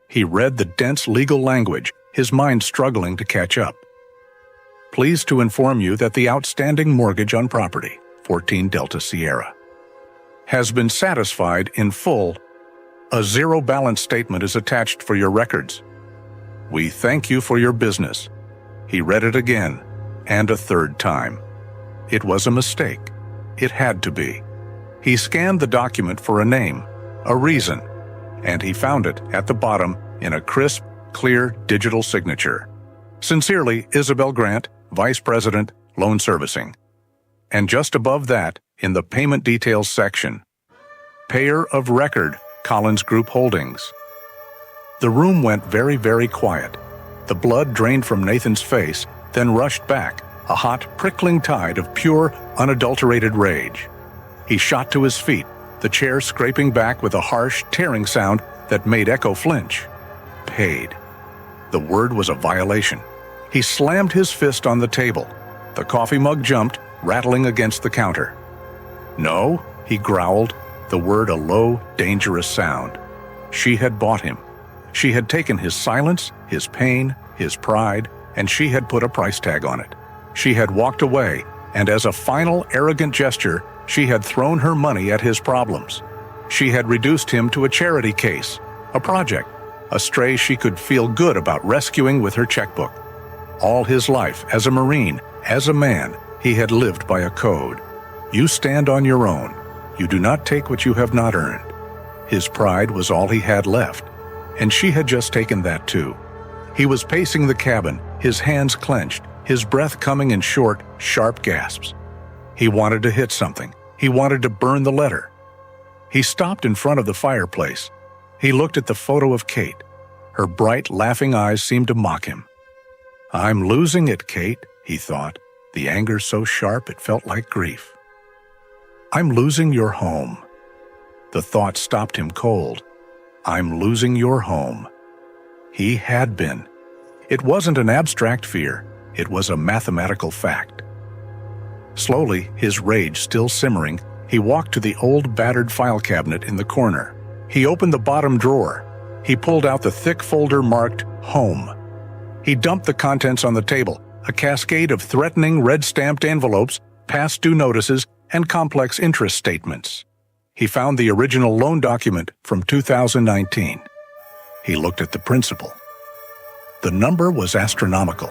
Speaker 1: He read the dense legal language, his mind struggling to catch up. Pleased to inform you that the outstanding mortgage on property, 14 Delta Sierra, has been satisfied in full. A zero balance statement is attached for your records. We thank you for your business. He read it again, and a third time. It was a mistake. It had to be. He scanned the document for a name, a reason, and he found it at the bottom in a crisp, clear digital signature. Sincerely, Isabel Grant, Vice President, Loan Servicing. And just above that, in the payment details section, Payer of Record, Collins Group Holdings. The room went very, very quiet. The blood drained from Nathan's face, then rushed back, a hot, prickling tide of pure, unadulterated rage. He shot to his feet, the chair scraping back with a harsh, tearing sound that made Echo flinch. Paid. The word was a violation. He slammed his fist on the table. The coffee mug jumped, rattling against the counter. No, he growled, the word a low, dangerous sound. She had bought him. She had taken his silence, his pain, his pride, and she had put a price tag on it. She had walked away, and as a final, arrogant gesture, she had thrown her money at his problems. She had reduced him to a charity case, a project, a stray she could feel good about rescuing with her checkbook. All his life, as a Marine, as a man, he had lived by a code. You stand on your own. You do not take what you have not earned. His pride was all he had left, and she had just taken that too. He was pacing the cabin, his hands clenched, his breath coming in short, sharp gasps. He wanted to hit something. He wanted to burn the letter. He stopped in front of the fireplace. He looked at the photo of Kate. Her bright, laughing eyes seemed to mock him. I'm losing it, Kate, he thought, the anger so sharp it felt like grief. I'm losing your home. The thought stopped him cold. I'm losing your home. He had been. It wasn't an abstract fear. It was a mathematical fact. Slowly, his rage still simmering, he walked to the old battered file cabinet in the corner. He opened the bottom drawer. He pulled out the thick folder marked Home. He dumped the contents on the table, a cascade of threatening red-stamped envelopes, past due notices, and complex interest statements. He found the original loan document from 2019. He looked at the principal. The number was astronomical.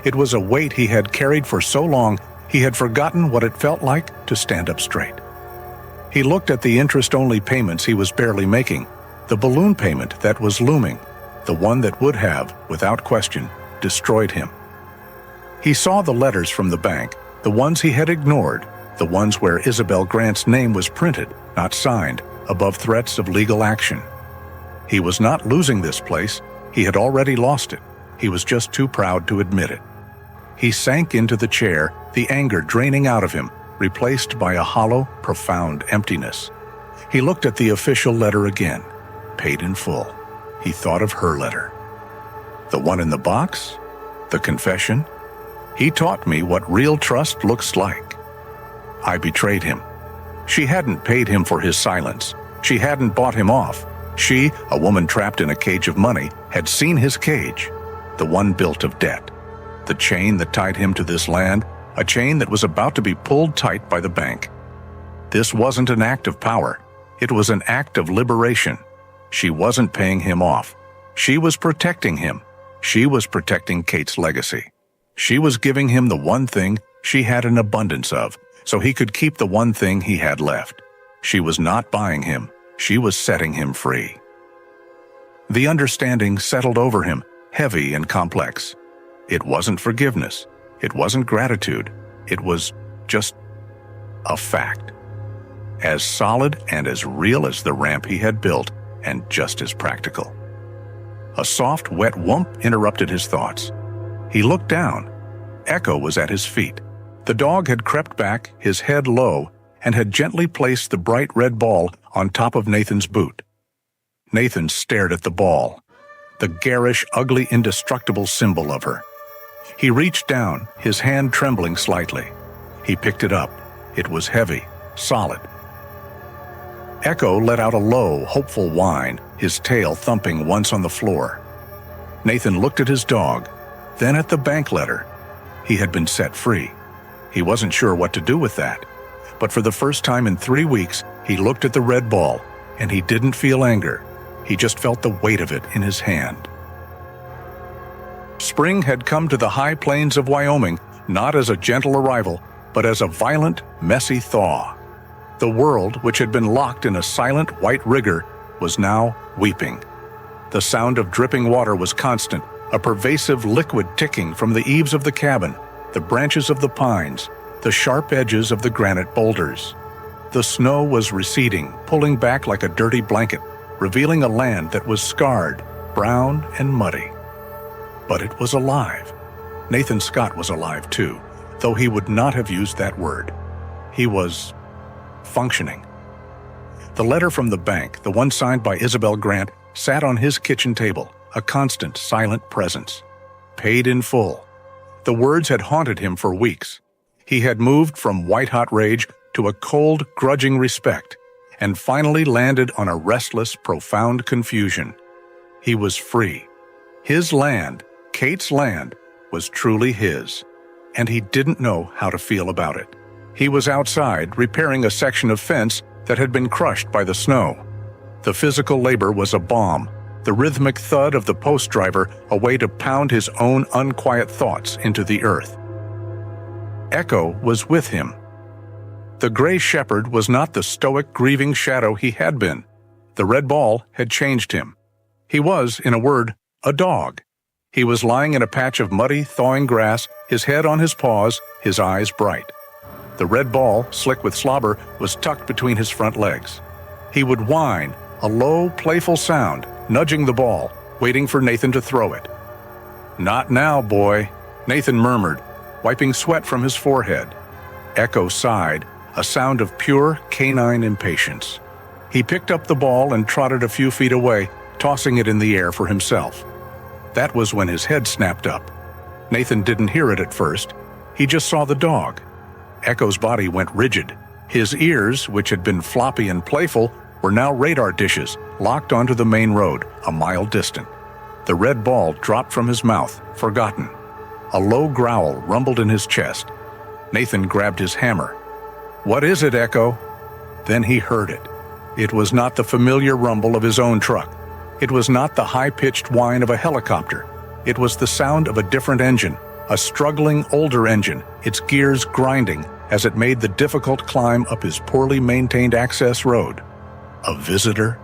Speaker 1: It was a weight he had carried for so long he had forgotten what it felt like to stand up straight. He looked at the interest-only payments he was barely making, the balloon payment that was looming, the one that would have, without question, destroyed him. He saw the letters from the bank, the ones he had ignored, the ones where Isabel Grant's name was printed, not signed, above threats of legal action. He was not losing this place. He had already lost it. He was just too proud to admit it. He sank into the chair, the anger draining out of him, replaced by a hollow, profound emptiness. He looked at the official letter again. Paid in full. He thought of her letter. The one in the box? The confession? He taught me what real trust looks like. I betrayed him. She hadn't paid him for his silence. She hadn't bought him off. She, a woman trapped in a cage of money, had seen his cage, the one built of debt. The chain that tied him to this land, a chain that was about to be pulled tight by the bank. This wasn't an act of power. It was an act of liberation. She wasn't paying him off. She was protecting him. She was protecting Kate's legacy. She was giving him the one thing she had an abundance of, so he could keep the one thing he had left. She was not buying him. She was setting him free. The understanding settled over him, heavy and complex. It wasn't forgiveness. It wasn't gratitude. It was just a fact. As solid and as real as the ramp he had built, and just as practical. A soft, wet whoomp interrupted his thoughts. He looked down. Echo was at his feet. The dog had crept back, his head low, and had gently placed the bright red ball on top of Nathan's boot. Nathan stared at the ball, the garish, ugly, indestructible symbol of her. He reached down, his hand trembling slightly. He picked it up. It was heavy, solid. Echo let out a low, hopeful whine, his tail thumping once on the floor. Nathan looked at his dog, then at the bank letter. He had been set free. He wasn't sure what to do with that. But for the first time in 3 weeks, he looked at the red ball, and he didn't feel anger. He just felt the weight of it in his hand. Spring had come to the high plains of Wyoming, not as a gentle arrival, but as a violent, messy thaw. The world, which had been locked in a silent white rigor, was now weeping. The sound of dripping water was constant, a pervasive liquid ticking from the eaves of the cabin, the branches of the pines, the sharp edges of the granite boulders. The snow was receding, pulling back like a dirty blanket, revealing a land that was scarred, brown, and muddy. But it was alive. Nathan Scott was alive too, though he would not have used that word. He was functioning. The letter from the bank, the one signed by Isabel Grant, sat on his kitchen table, a constant, silent presence. Paid in full. The words had haunted him for weeks. He had moved from white-hot rage to a cold, grudging respect, and finally landed on a restless, profound confusion. He was free. His land, Kate's land, was truly his, and he didn't know how to feel about it. He was outside, repairing a section of fence that had been crushed by the snow. The physical labor was a balm, the rhythmic thud of the post driver a way to pound his own unquiet thoughts into the earth. Echo was with him. The gray shepherd was not the stoic, grieving shadow he had been. The red ball had changed him. He was, in a word, a dog. He was lying in a patch of muddy, thawing grass, his head on his paws, his eyes bright. The red ball, slick with slobber, was tucked between his front legs. He would whine, a low, playful sound, nudging the ball, waiting for Nathan to throw it. "Not now, boy," Nathan murmured, wiping sweat from his forehead. Echo sighed, a sound of pure canine impatience. He picked up the ball and trotted a few feet away, tossing it in the air for himself. That was when his head snapped up. Nathan didn't hear it at first. He just saw the dog. Echo's body went rigid. His ears, which had been floppy and playful, were now radar dishes, locked onto the main road, a mile distant. The red ball dropped from his mouth, forgotten. A low growl rumbled in his chest. Nathan grabbed his hammer. "What is it, Echo?" Then he heard it. It was not the familiar rumble of his own truck. It was not the high-pitched whine of a helicopter. It was the sound of a different engine, a struggling older engine, its gears grinding as it made the difficult climb up his poorly maintained access road. A visitor?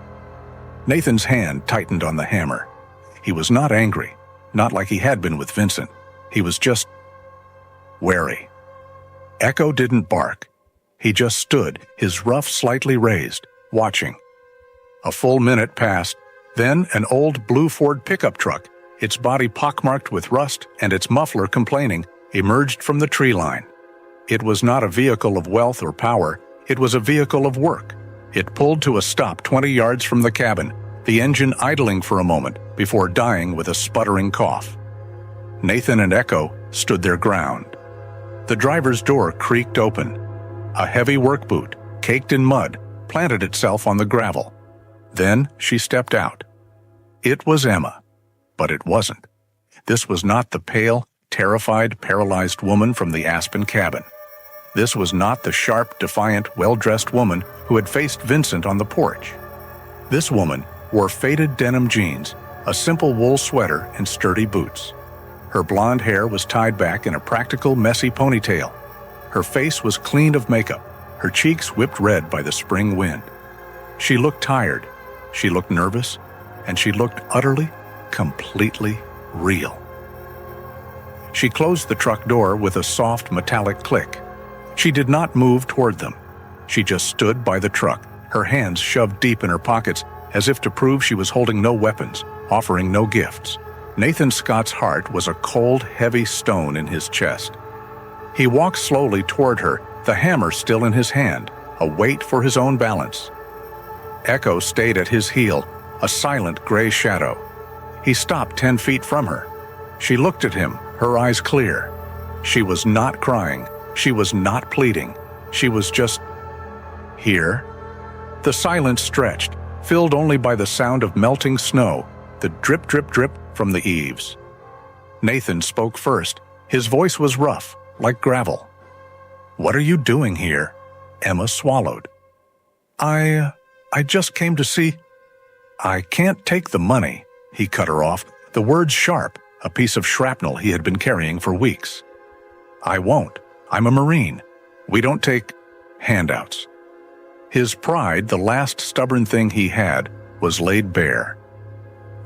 Speaker 1: Nathan's hand tightened on the hammer. He was not angry, not like he had been with Vincent. He was just wary. Echo didn't bark. He just stood, his ruff slightly raised, watching. A full minute passed. Then an old blue Ford pickup truck, its body pockmarked with rust and its muffler complaining, emerged from the tree line. It was not a vehicle of wealth or power, it was a vehicle of work. It pulled to a stop 20 yards from the cabin, the engine idling for a moment before dying with a sputtering cough. Nathan and Echo stood their ground. The driver's door creaked open. A heavy work boot, caked in mud, planted itself on the gravel. Then she stepped out. It was Emma, but it wasn't. This was not the pale, terrified, paralyzed woman from the Aspen cabin. This was not the sharp, defiant, well-dressed woman who had faced Vincent on the porch. This woman wore faded denim jeans, a simple wool sweater, and sturdy boots. Her blonde hair was tied back in a practical, messy ponytail. Her face was clean of makeup, her cheeks whipped red by the spring wind. She looked tired, she looked nervous, and she looked utterly, completely real. She closed the truck door with a soft, metallic click. She did not move toward them. She just stood by the truck, her hands shoved deep in her pockets as if to prove she was holding no weapons, offering no gifts. Nathan Scott's heart was a cold, heavy stone in his chest. He walked slowly toward her, the hammer still in his hand, a weight for his own balance. Echo stayed at his heel, a silent gray shadow. He stopped 10 feet from her. She looked at him, her eyes clear. She was not crying. She was not pleading. She was just here. The silence stretched, filled only by the sound of melting snow, the drip, drip, drip from the eaves. Nathan spoke first. His voice was rough, like gravel. "What are you doing here?" Emma swallowed. I just came to see." "I can't take the money," he cut her off, the words sharp, a piece of shrapnel he had been carrying for weeks. "I won't. I'm a Marine. We don't take handouts." His pride, the last stubborn thing he had, was laid bare.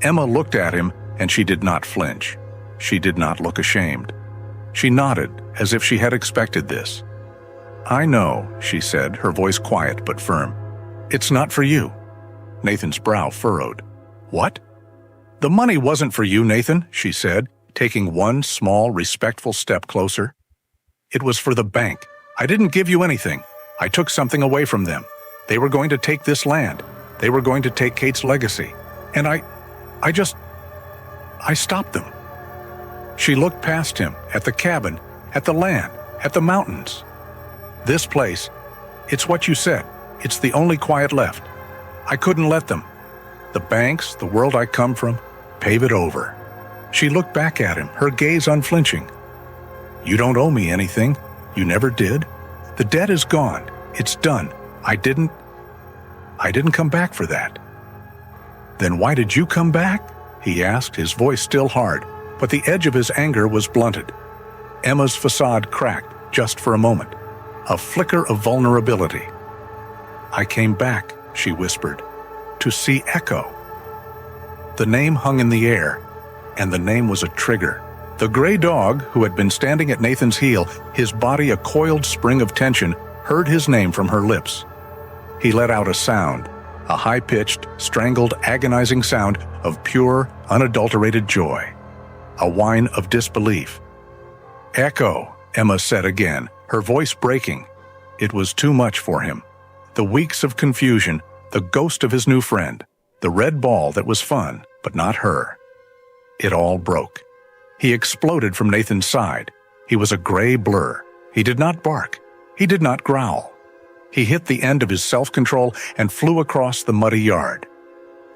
Speaker 1: Emma looked at him, and she did not flinch. She did not look ashamed. She nodded, as if she had expected this. "I know," she said, her voice quiet but firm. "It's not for you." Nathan's brow furrowed. "What?" "The money wasn't for you, Nathan," she said, taking one small, respectful step closer. "It was for the bank. I didn't give you anything. I took something away from them. They were going to take this land. They were going to take Kate's legacy. And I stopped them." She looked past him, at the cabin, at the land, at the mountains. "This place, it's what you said. It's the only quiet left. I couldn't let them. The banks, the world I come from, pave it over." She looked back at him, her gaze unflinching. "You don't owe me anything. You never did. The debt is gone. It's done. I didn't come back for that." "Then why did you come back?" he asked, his voice still hard, but the edge of his anger was blunted. Emma's facade cracked just for a moment, a flicker of vulnerability. "I came back," she whispered, "to see Echo." The name hung in the air, and the name was a trigger. The gray dog, who had been standing at Nathan's heel, his body a coiled spring of tension, heard his name from her lips. He let out a sound, a high-pitched, strangled, agonizing sound of pure, unadulterated joy, a whine of disbelief. "Echo," Emma said again, her voice breaking. It was too much for him. The weeks of confusion, the ghost of his new friend, the red ball that was fun, but not her. It all broke. He exploded from Nathan's side. He was a gray blur. He did not bark. He did not growl. He hit the end of his self-control and flew across the muddy yard.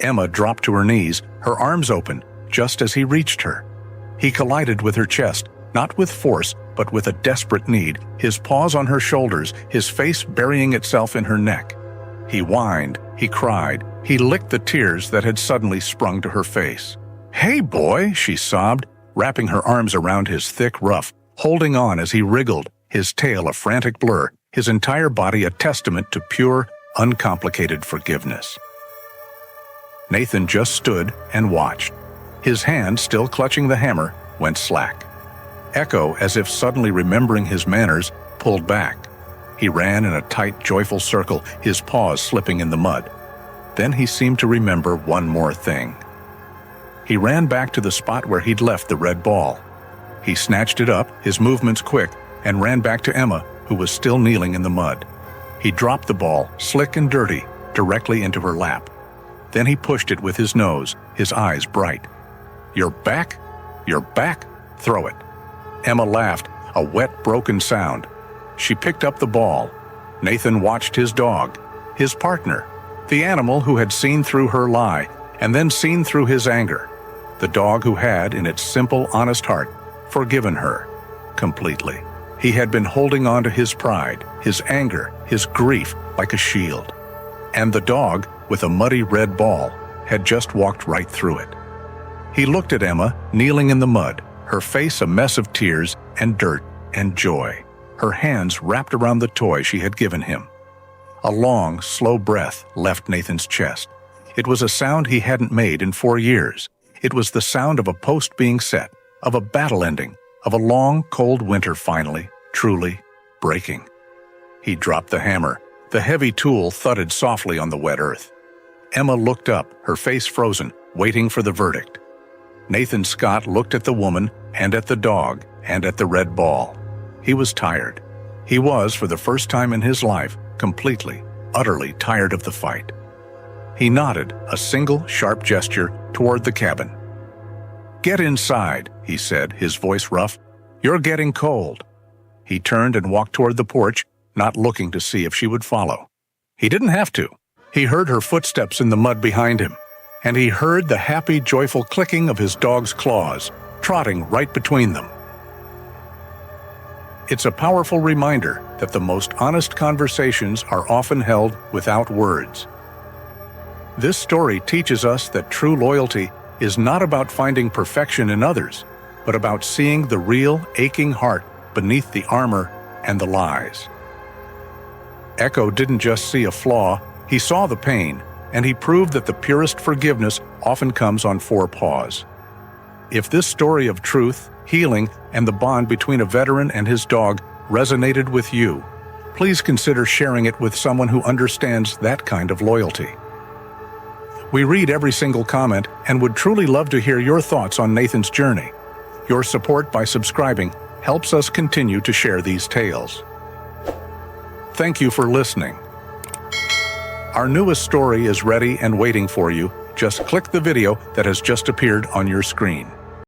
Speaker 1: Emma dropped to her knees, her arms open, just as he reached her. He collided with her chest, not with force, but with a desperate need, his paws on her shoulders, his face burying itself in her neck. He whined, he cried, he licked the tears that had suddenly sprung to her face. "Hey, boy," she sobbed, wrapping her arms around his thick ruff, holding on as he wriggled, his tail a frantic blur, his entire body a testament to pure, uncomplicated forgiveness. Nathan just stood and watched. His hand, still clutching the hammer, went slack. Echo, as if suddenly remembering his manners, pulled back. He ran in a tight, joyful circle, his paws slipping in the mud. Then he seemed to remember one more thing. He ran back to the spot where he'd left the red ball. He snatched it up, his movements quick, and ran back to Emma, who was still kneeling in the mud. He dropped the ball, slick and dirty, directly into her lap. Then he pushed it with his nose, his eyes bright. "You're back? You're back? Throw it." Emma laughed, a wet, broken sound. She picked up the ball. Nathan watched his dog, his partner, the animal who had seen through her lie, and then seen through his anger. The dog who had, in its simple, honest heart, forgiven her completely. He had been holding on to his pride, his anger, his grief like a shield. And the dog, with a muddy red ball, had just walked right through it. He looked at Emma, kneeling in the mud, her face a mess of tears and dirt and joy, her hands wrapped around the toy she had given him. A long, slow breath left Nathan's chest. It was a sound he hadn't made in 4 years. It was the sound of a post being set, of a battle ending, of a long, cold winter finally, truly, breaking. He dropped the hammer. The heavy tool thudded softly on the wet earth. Emma looked up, her face frozen, waiting for the verdict. Nathan Scott looked at the woman, and at the dog, and at the red ball. He was tired. He was, for the first time in his life, completely, utterly tired of the fight. He nodded, a single, sharp gesture, toward the cabin. "Get inside," he said, his voice rough. "You're getting cold." He turned and walked toward the porch, not looking to see if she would follow. He didn't have to. He heard her footsteps in the mud behind him, and he heard the happy, joyful clicking of his dog's claws, trotting right between them. It's a powerful reminder that the most honest conversations are often held without words. This story teaches us that true loyalty is not about finding perfection in others, but about seeing the real, aching heart beneath the armor and the lies. Echo didn't just see a flaw, he saw the pain, and he proved that the purest forgiveness often comes on 4 paws. If this story of truth, healing, and the bond between a veteran and his dog resonated with you, please consider sharing it with someone who understands that kind of loyalty. We read every single comment and would truly love to hear your thoughts on Nathan's journey. Your support by subscribing helps us continue to share these tales. Thank you for listening. Our newest story is ready and waiting for you. Just click the video that has just appeared on your screen.